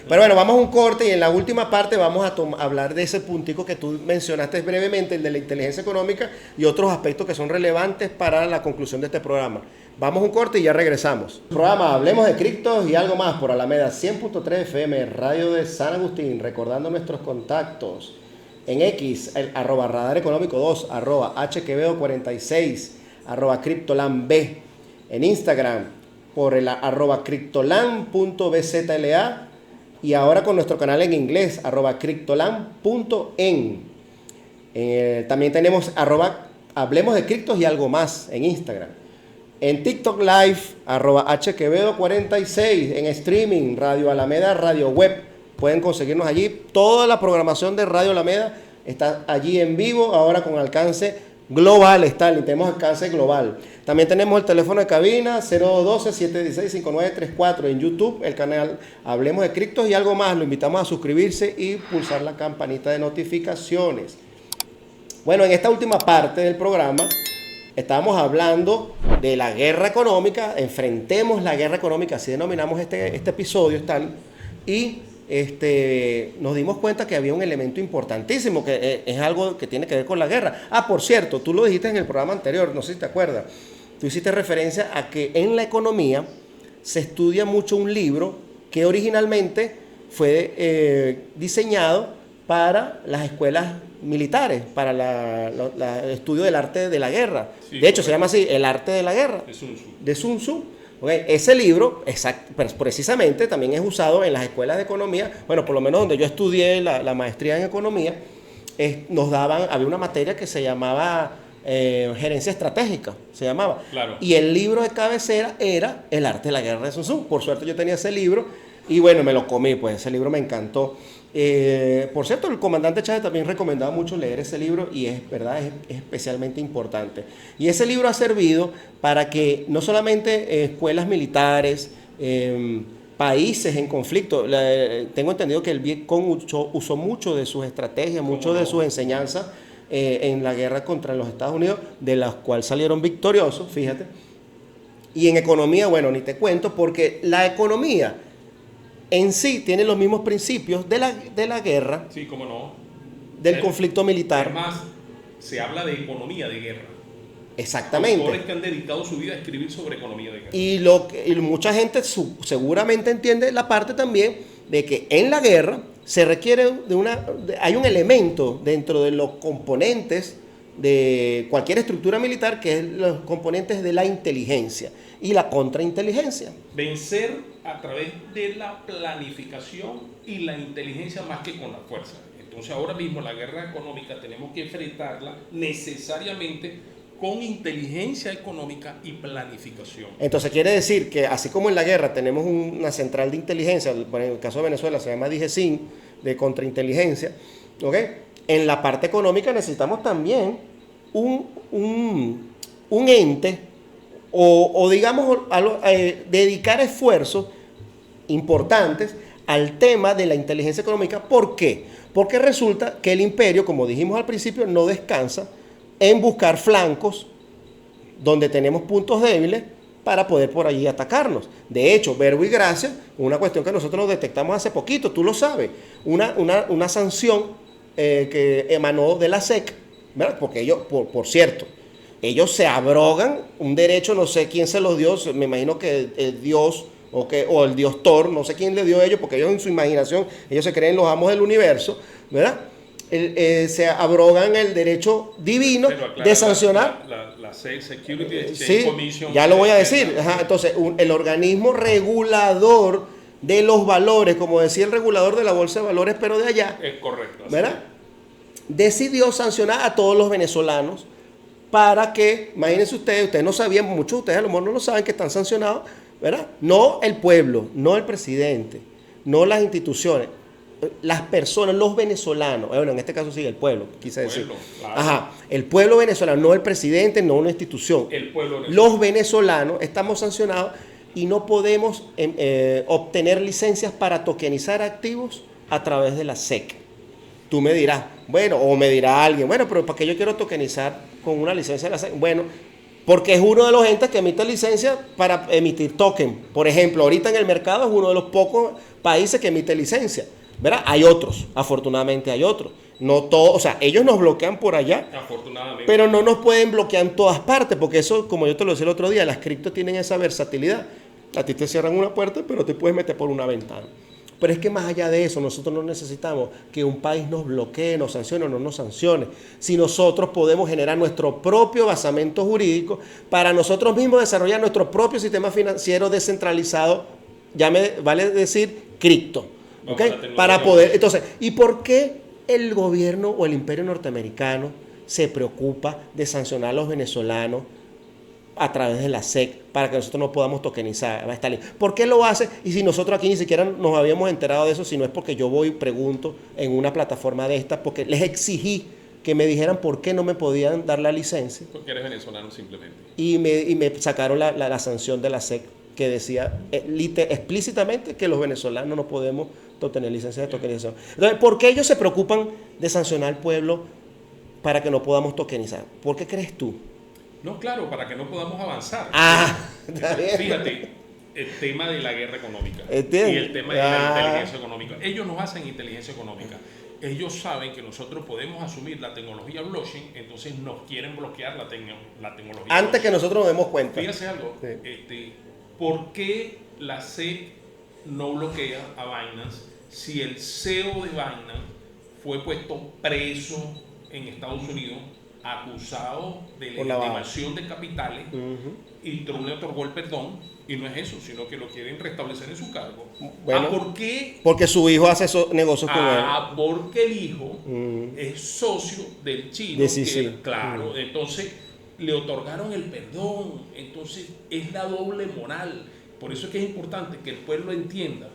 Pero bueno, vamos a un corte y en la última parte vamos a hablar de ese puntico que tú mencionaste brevemente, el de la inteligencia económica y otros aspectos que son relevantes para la conclusión de este programa. Vamos a un corte y ya regresamos. Programa Hablemos de Criptos y algo más por Alameda 100.3 FM, Radio de San Agustín, recordando nuestros contactos. En X, @Radar Económico 2, @HQVEO46, @CryptoLandB. En Instagram, por el @CryptoLand.bzla. Y ahora con nuestro canal en inglés, @CryptoLand.en. También tenemos Hablemos de Criptos y algo más en Instagram. En TikTok Live, @HQVEO46. En streaming, Radio Alameda, Radio Web. Pueden conseguirnos allí. Toda la programación de Radio Alameda está allí en vivo, ahora con alcance global. Tenemos alcance global. También tenemos el teléfono de cabina 0212-716-5934. En YouTube, el canal Hablemos de Criptos y algo más. Lo invitamos a suscribirse y pulsar la campanita de notificaciones. Bueno, en esta última parte del programa estábamos hablando de la guerra económica. Enfrentemos la guerra económica, así denominamos este episodio, y nos dimos cuenta que había un elemento importantísimo, que es algo que tiene que ver con la guerra. Por cierto, tú lo dijiste en el programa anterior, no sé si te acuerdas. Tú hiciste referencia a que en la economía se estudia mucho un libro que originalmente fue diseñado para las escuelas militares, para el estudio del arte de la guerra. Sí, de hecho, se llama así, El arte de la guerra, de Sun Tzu. Okay. Ese libro, precisamente, también es usado en las escuelas de economía. Bueno, por lo menos donde yo estudié la maestría en economía, había una materia que se llamaba gerencia estratégica, se llamaba. Claro. Y el libro de cabecera era El arte de la guerra de Sun Tzu. Por suerte yo tenía ese libro y bueno, me lo comí, pues ese libro me encantó. Por cierto, el comandante Chávez también recomendaba mucho leer ese libro y es especialmente importante. Y ese libro ha servido para que no solamente escuelas militares, países en conflicto, tengo entendido que el Vietcong usó mucho de sus estrategias, mucho de sus enseñanzas en la guerra contra los Estados Unidos, de las cuales salieron victoriosos, fíjate. Y en economía, bueno, ni te cuento, porque la economía en sí tiene los mismos principios de la guerra, sí, cómo no, del conflicto militar. Además, se habla de economía de guerra. Exactamente. Autores que han dedicado su vida a escribir sobre economía de guerra. Y mucha gente seguramente entiende la parte también de que en la guerra se requiere hay un elemento dentro de los componentes de cualquier estructura militar que es los componentes de la inteligencia y la contrainteligencia. Vencer a través de la planificación y la inteligencia más que con la fuerza. Entonces ahora mismo la guerra económica tenemos que enfrentarla necesariamente con inteligencia económica y planificación. Entonces quiere decir que así como en la guerra tenemos una central de inteligencia, en el caso de Venezuela se llama DIGESIN, de contrainteligencia, ¿ok? En la parte económica necesitamos también un ente o digamos dedicar esfuerzos importantes al tema de la inteligencia económica. ¿Por qué? Porque resulta que el imperio, como dijimos al principio, no descansa en buscar flancos donde tenemos puntos débiles para poder por allí atacarnos. De hecho, Verbo y Gracia, una cuestión que nosotros detectamos hace poquito, tú lo sabes, una sanción que emanó de la SEC, ¿verdad? Porque ellos, por cierto, ellos se abrogan un derecho, no sé quién se los dio, me imagino que el Dios o el Dios Thor, no sé quién le dio a ellos, porque ellos en su imaginación, ellos se creen los amos del universo, ¿verdad? Se abrogan el derecho divino de sancionar. La Security Exchange Sí, Commission. ya lo voy a decir. Ajá, entonces, el organismo regulador de los valores, como decía el regulador de la Bolsa de Valores, pero de allá, Es correcto. ¿verdad? Decidió sancionar a todos los venezolanos para que, imagínense ustedes no sabían, muchos de ustedes a lo mejor no lo saben, que están sancionados, ¿verdad? No el pueblo, no el presidente, no las instituciones, las personas, los venezolanos, bueno, en este caso sí, el pueblo, quise decir. Claro. Ajá, el pueblo venezolano, no el presidente, no una institución. El pueblo venezolano. Los venezolanos estamos sancionados y no podemos obtener licencias para tokenizar activos a través de la SEC. Tú me dirás, bueno, o me dirá alguien, bueno, pero ¿para qué yo quiero tokenizar con una licencia de la SEC? Bueno, porque es uno de los entes que emite licencia para emitir token. Por ejemplo, ahorita en el mercado es uno de los pocos países que emite licencia, ¿verdad? Hay otros, afortunadamente hay otros. No todos, o sea, ellos nos bloquean por allá, afortunadamente, pero no nos pueden bloquear en todas partes, porque eso, como yo te lo decía el otro día, las criptos tienen esa versatilidad. A ti te cierran una puerta, pero te puedes meter por una ventana. Pero es que más allá de eso, nosotros no necesitamos que un país nos bloquee, nos sancione o no nos sancione. Si nosotros podemos generar nuestro propio basamento jurídico para nosotros mismos desarrollar nuestro propio sistema financiero descentralizado, ya me vale decir cripto, ¿ok? Para poder, entonces, ¿y por qué el gobierno o el imperio norteamericano se preocupa de sancionar a los venezolanos a través de la SEC para que nosotros no podamos tokenizar a Stalin? ¿Por qué lo hace? Y si nosotros aquí ni siquiera nos habíamos enterado de eso, si no es porque yo voy y pregunto en una plataforma de estas, porque les exigí que me dijeran por qué no me podían dar la licencia. Porque eres venezolano simplemente. Y me sacaron la sanción de la SEC que decía explícitamente que los venezolanos no podemos tener licencia de tokenización. Entonces, ¿por qué ellos se preocupan de sancionar al pueblo para que no podamos tokenizar? ¿Por qué crees tú? No, claro, para que no podamos avanzar. Está bien. Fíjate, el tema de la guerra económica y ¿Entiendes? el tema de la inteligencia económica. Ellos nos hacen inteligencia económica. Ellos saben que nosotros podemos asumir la tecnología blockchain, entonces nos quieren bloquear la tecnología. Antes blockchain. que nosotros nos demos cuenta. Fíjate algo, Sí. ¿por qué la SEC no bloquea a Binance si el CEO de Binance fue puesto preso en Estados Unidos, acusado de legitimación de capitales, y Trump le otorgó el perdón? Y no es eso, sino que lo quieren restablecer en su cargo. Bueno, ¿Por qué? Porque su hijo hace esos negocios con él. Porque el hijo es socio del chino. Sí. Claro, entonces le otorgaron el perdón. Entonces es la doble moral. Por eso es que es importante que el pueblo entienda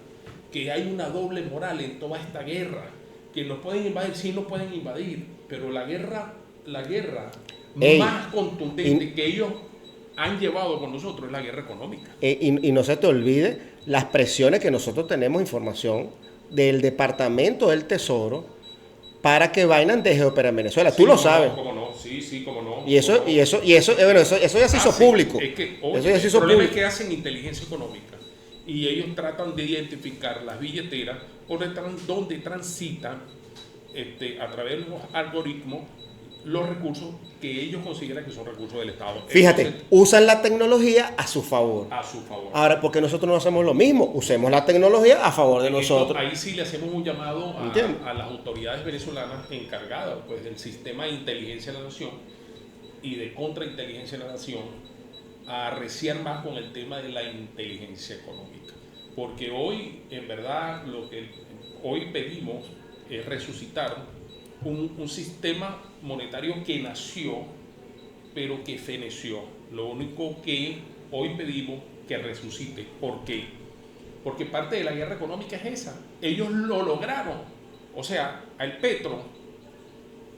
que hay una doble moral en toda esta guerra. Que nos pueden invadir, sí nos pueden invadir, pero la guerra más contundente que ellos han llevado con nosotros es la guerra económica. Y no se te olvide las presiones que nosotros tenemos, información del Departamento del Tesoro para que Binance deje de operar en Venezuela. Tú lo sabes. Cómo no, sí, cómo no. Y eso ya se hizo público. Es que, Eso ya se hizo el problema público. es que hacen inteligencia económica y ellos tratan de identificar las billeteras donde transitan a través de los algoritmos los recursos que ellos consideran que son recursos del Estado. Fíjate, Entonces, usan la tecnología a su favor. a su favor. Ahora, porque nosotros no hacemos lo mismo, usemos la tecnología a favor de nosotros. Ahí sí le hacemos un llamado a las autoridades venezolanas encargadas pues, del sistema de inteligencia de la nación y de contrainteligencia de la nación a arreciar más con el tema de la inteligencia económica. Porque hoy, en verdad, lo que hoy pedimos es resucitar un sistema monetario que nació pero que feneció. Lo único que hoy pedimos que resucite. ¿Por qué? Porque parte de la guerra económica es esa. Ellos lo lograron. O sea, al Petro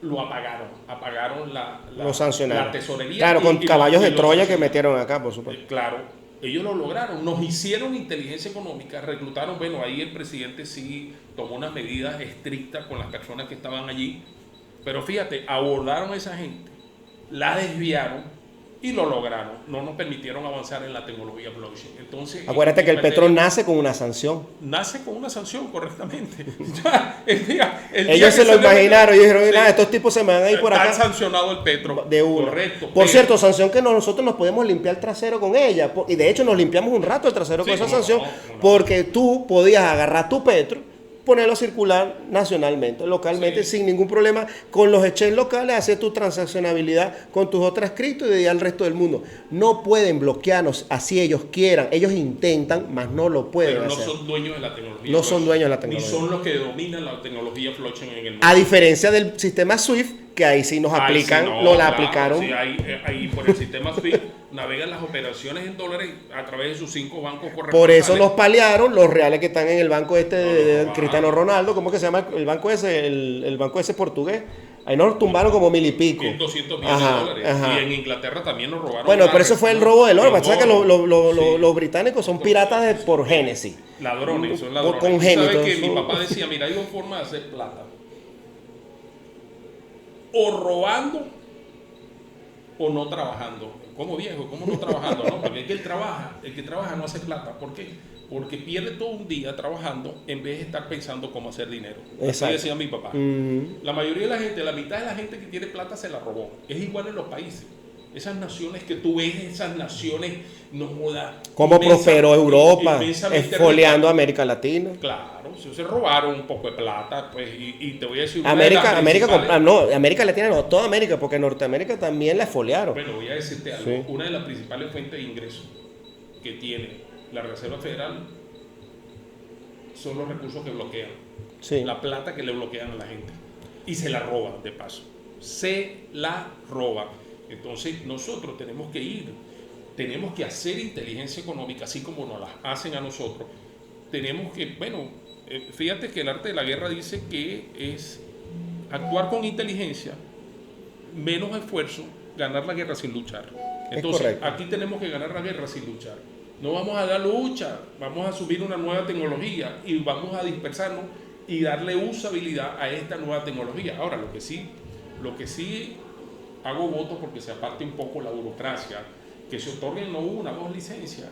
lo apagaron lo sancionaron. la tesorería. Claro, con caballos de Troya que metieron acá, por supuesto. Claro, ellos lo lograron. Nos hicieron inteligencia económica, reclutaron. Bueno, ahí el presidente sí tomó unas medidas estrictas con las personas que estaban allí. Pero fíjate, abordaron a esa gente, la desviaron y lo lograron. No nos permitieron avanzar en la tecnología blockchain. Entonces, acuérdate que el Petro nace con una sanción. Nace con una sanción, correctamente. Ellos se lo imaginaron y dijeron, sí, estos tipos se me van a ir por acá. Está sancionado el Petro. De uno. Correcto. Por cierto, sanción que nosotros nos podemos limpiar el trasero con ella. Y de hecho nos limpiamos un rato el trasero con esa sanción. Porque tú podías agarrar tu Petro, ponerlo a circular nacionalmente, localmente, sin ningún problema, con los exchanges locales, hacer tu transaccionabilidad con tus otras criptos y de ahí al resto del mundo. No pueden bloquearnos así ellos quieran, ellos intentan, mas no lo pueden hacer. Pero no son dueños de la tecnología. No son dueños de la tecnología. Ni son los que dominan la tecnología blockchain en el mundo. A diferencia del sistema SWIFT, que ahí sí nos aplican, la aplicaron. Sí, ahí por el sistema SWIFT navegan las operaciones en dólares a través de sus 5 bancos correspondientes. Por eso nos paliaron los reales que están en el banco de Cristiano Ronaldo. ¿Cómo que se llama el banco ese? El banco ese portugués. Ahí nos tumbaron como 1.000 y pico. 1.200 millones de dólares. Ajá. Y en Inglaterra también nos robaron. Bueno, pero eso fue el robo del oro. ¿Sabes que los británicos son piratas por génesis? Ladrones, son ladrones. Congénitos. ¿Sabes que mi papá decía, mira, hay dos formas de hacer plata? O robando o no trabajando. ¿Cómo viejo? ¿Cómo no trabajando? No, porque el que trabaja no hace plata. ¿Por qué? Porque pierde todo un día trabajando en vez de estar pensando cómo hacer dinero. Así decía mi papá. La mayoría de la gente, la mitad de la gente que tiene plata se la robó. Es igual en los países. Esas naciones que tú ves, esas naciones, no jodas. ¿Cómo prosperó Europa? Esfoliando a América Latina. Claro, se robaron un poco de plata, pues, y te voy a decir. América Latina no, toda América, porque Norteamérica también la esfoliaron. Bueno, voy a decirte algo. Sí. Una de las principales fuentes de ingresos que tiene la Reserva Federal son los recursos que bloquean. Sí. La plata que le bloquean a la gente. Y se la roban, de paso. Se la roban. Entonces nosotros tenemos que hacer inteligencia económica, así como nos la hacen a nosotros. Tenemos que, fíjate que el arte de la guerra dice que es actuar con inteligencia, menos esfuerzo, ganar la guerra sin luchar. Entonces aquí tenemos que ganar la guerra sin luchar. No vamos a dar lucha, vamos a subir una nueva tecnología y vamos a dispersarnos y darle usabilidad a esta nueva tecnología. Ahora, lo que sí hago voto porque se aparte un poco la burocracia, que se otorguen no 1, 2 licencias,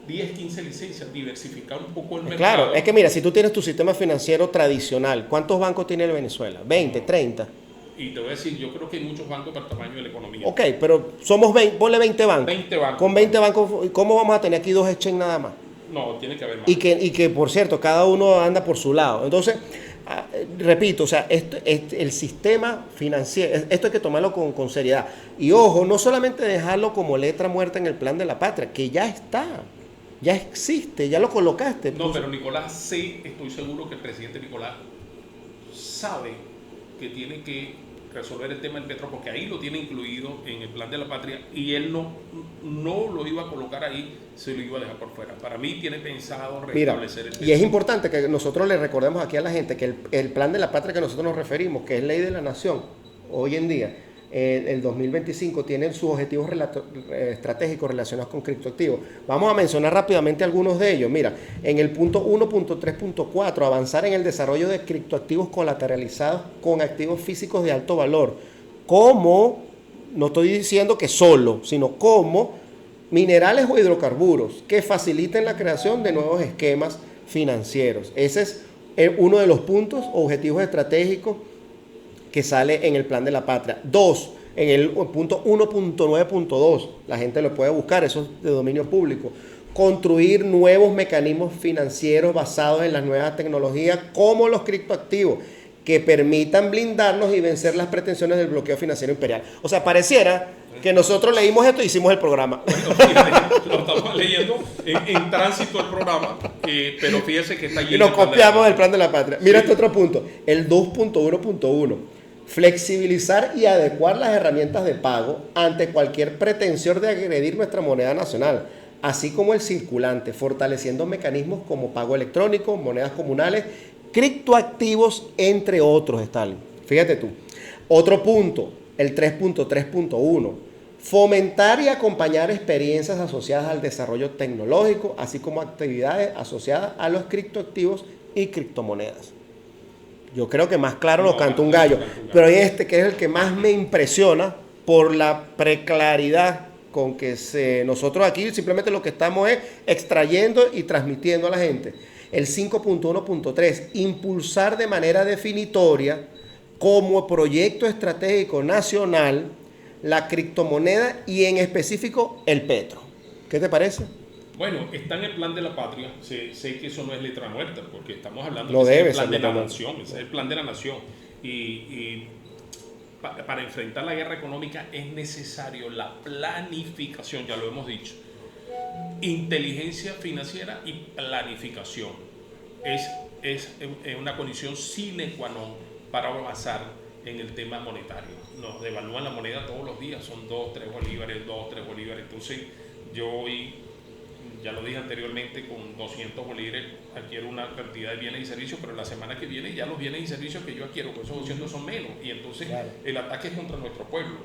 10, 15 licencias, diversificar un poco el mercado. Claro, es que mira, si tú tienes tu sistema financiero tradicional, ¿cuántos bancos tiene Venezuela? 20, 30. Y te voy a decir, yo creo que hay muchos bancos para el tamaño de la economía. Ok, pero somos 20, ponle 20 bancos. 20 bancos. Con 20 bancos, ¿cómo vamos a tener aquí 2 exchanges nada más? No, tiene que haber más. Y que por cierto, cada uno anda por su lado. Entonces, repito, o sea, el sistema financiero, esto hay que tomarlo con seriedad. Y ojo, no solamente dejarlo como letra muerta en el plan de la patria, que ya está, ya existe, ya lo colocaste. No, pero Nicolás, sí, estoy seguro que el presidente Nicolás sabe que tiene que resolver el tema del petro, porque ahí lo tiene incluido en el plan de la patria y él no lo iba a colocar ahí, se lo iba a dejar por fuera. Para mí tiene pensado restablecer el petro. Y es importante que nosotros le recordemos aquí a la gente que el plan de la patria que nosotros nos referimos, que es ley de la nación, hoy en día, el 2025 tiene sus objetivos estratégicos relacionados con criptoactivos. Vamos a mencionar rápidamente algunos de ellos. Mira, en el punto 1.3.4, avanzar en el desarrollo de criptoactivos colateralizados con activos físicos de alto valor. Como, no estoy diciendo que solo, sino como minerales o hidrocarburos que faciliten la creación de nuevos esquemas financieros. Ese es uno de los puntos, objetivos estratégicos que sale en el plan de la patria. 2, en el punto 1.9.2, la gente lo puede buscar, eso es de dominio público. Construir nuevos mecanismos financieros basados en las nuevas tecnologías como los criptoactivos, que permitan blindarnos y vencer las pretensiones del bloqueo financiero imperial. O sea, pareciera que nosotros leímos esto y hicimos el programa. Bueno, fíjate, lo estamos leyendo en tránsito el programa, pero fíjese que está lleno. Y nos copiamos del plan de la patria. Mira este otro punto, el 2.1.1. Flexibilizar y adecuar las herramientas de pago ante cualquier pretensión de agredir nuestra moneda nacional, así como el circulante, fortaleciendo mecanismos como pago electrónico, monedas comunales, criptoactivos, entre otros, Stalin. Fíjate tú. Otro punto, el 3.3.1. Fomentar y acompañar experiencias asociadas al desarrollo tecnológico, así como actividades asociadas a los criptoactivos y criptomonedas. Yo creo que más claro lo canta un gallo, pero este que es el que más me impresiona por la preclaridad con que nosotros aquí simplemente lo que estamos es extrayendo y transmitiendo a la gente. El 5.1.3, impulsar de manera definitoria como proyecto estratégico nacional la criptomoneda y en específico el petro. ¿Qué te parece? Bueno, está en el plan de la patria. Sé que eso no es letra muerta, porque estamos hablando no de debe el plan ser de la letra nación. Ese es el plan de la nación. Y para enfrentar la guerra económica es necesario la planificación, ya lo hemos dicho. Inteligencia financiera y planificación. Es una condición sine qua non para avanzar en el tema monetario. Nos devalúan la moneda todos los días, son 2, 3 bolívares, 2, 3 bolívares. Entonces, yo hoy, ya lo dije anteriormente, con 200 bolívares adquiero una cantidad de bienes y servicios, pero la semana que viene ya los bienes y servicios que yo adquiero con esos 200 son menos. Y entonces el ataque es contra nuestro pueblo.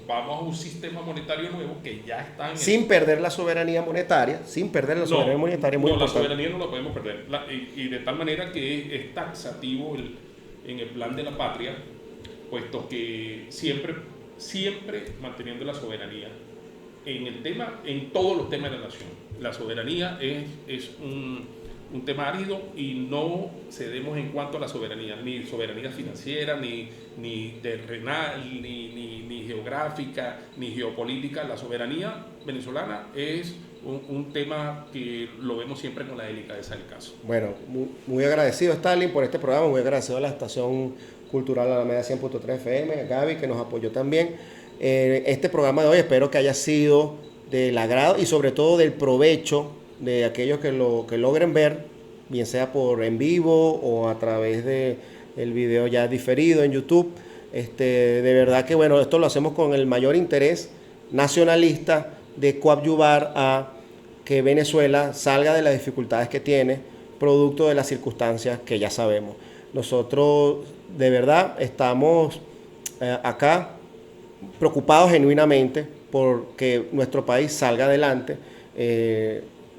Vamos a un sistema monetario nuevo que ya está en sin perder la soberanía monetaria, soberanía monetaria muy importante. La soberanía no la podemos perder. Y de tal manera que es taxativo en el plan de la patria, puesto que siempre manteniendo la soberanía en todos los temas de la nación. La soberanía es un tema árido y no cedemos en cuanto a la soberanía, ni soberanía financiera, ni terrenal, ni geográfica, ni geopolítica. La soberanía venezolana es un tema que lo vemos siempre con la delicadeza del caso. Bueno, muy agradecido, Stalin, por este programa, muy agradecido a la estación cultural Alameda 100.3 FM, a Gaby, que nos apoyó también. Este programa de hoy espero que haya sido del agrado y sobre todo del provecho de aquellos que logren ver, bien sea por en vivo o a través del video ya diferido en YouTube. De verdad que bueno, esto lo hacemos con el mayor interés nacionalista de coadyuvar a que Venezuela salga de las dificultades que tiene, producto de las circunstancias que ya sabemos. Nosotros de verdad estamos acá preocupados genuinamente porque nuestro país salga adelante,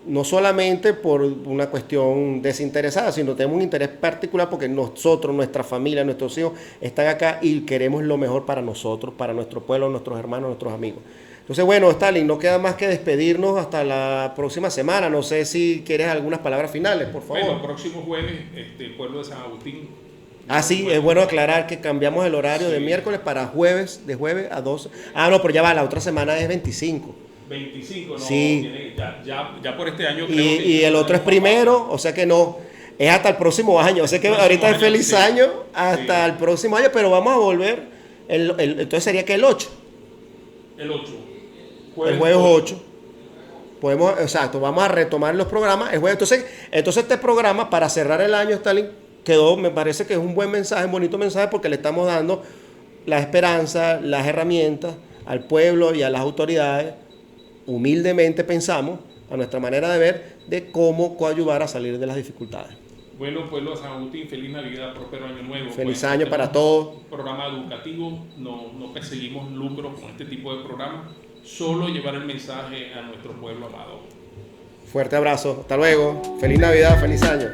no solamente por una cuestión desinteresada, sino tenemos un interés particular porque nosotros, nuestra familia, nuestros hijos están acá y queremos lo mejor para nosotros, para nuestro pueblo, nuestros hermanos, nuestros amigos. Entonces, bueno, Stalin, no queda más que despedirnos hasta la próxima semana. No sé si quieres algunas palabras finales, por favor. Bueno, el próximo jueves, el pueblo de San Agustín. Sí, es bueno aclarar que cambiamos el horario de miércoles para jueves, de jueves a 12. No, pero ya va, la otra semana es 25. 25, no, sí. Ya por este año. Creo y el otro es primero, o sea que no, es hasta el próximo año. O sea que ahorita es feliz año hasta el próximo año, pero vamos a volver, entonces sería que el 8. El 8. El jueves 8. Exacto, vamos a retomar los programas el jueves. Entonces este programa, para cerrar el año, Stalin, quedó, me parece que es un buen mensaje, un bonito mensaje, porque le estamos dando la esperanza, las herramientas al pueblo y a las autoridades, humildemente pensamos, a nuestra manera de ver, de cómo coadyuvar a salir de las dificultades. Bueno, pueblo de San Agustín, feliz Navidad, próspero año nuevo. Feliz año para todos. Programa educativo, no perseguimos lucro con este tipo de programas, solo llevar el mensaje a nuestro pueblo amado. Fuerte abrazo, hasta luego, feliz Navidad, feliz año.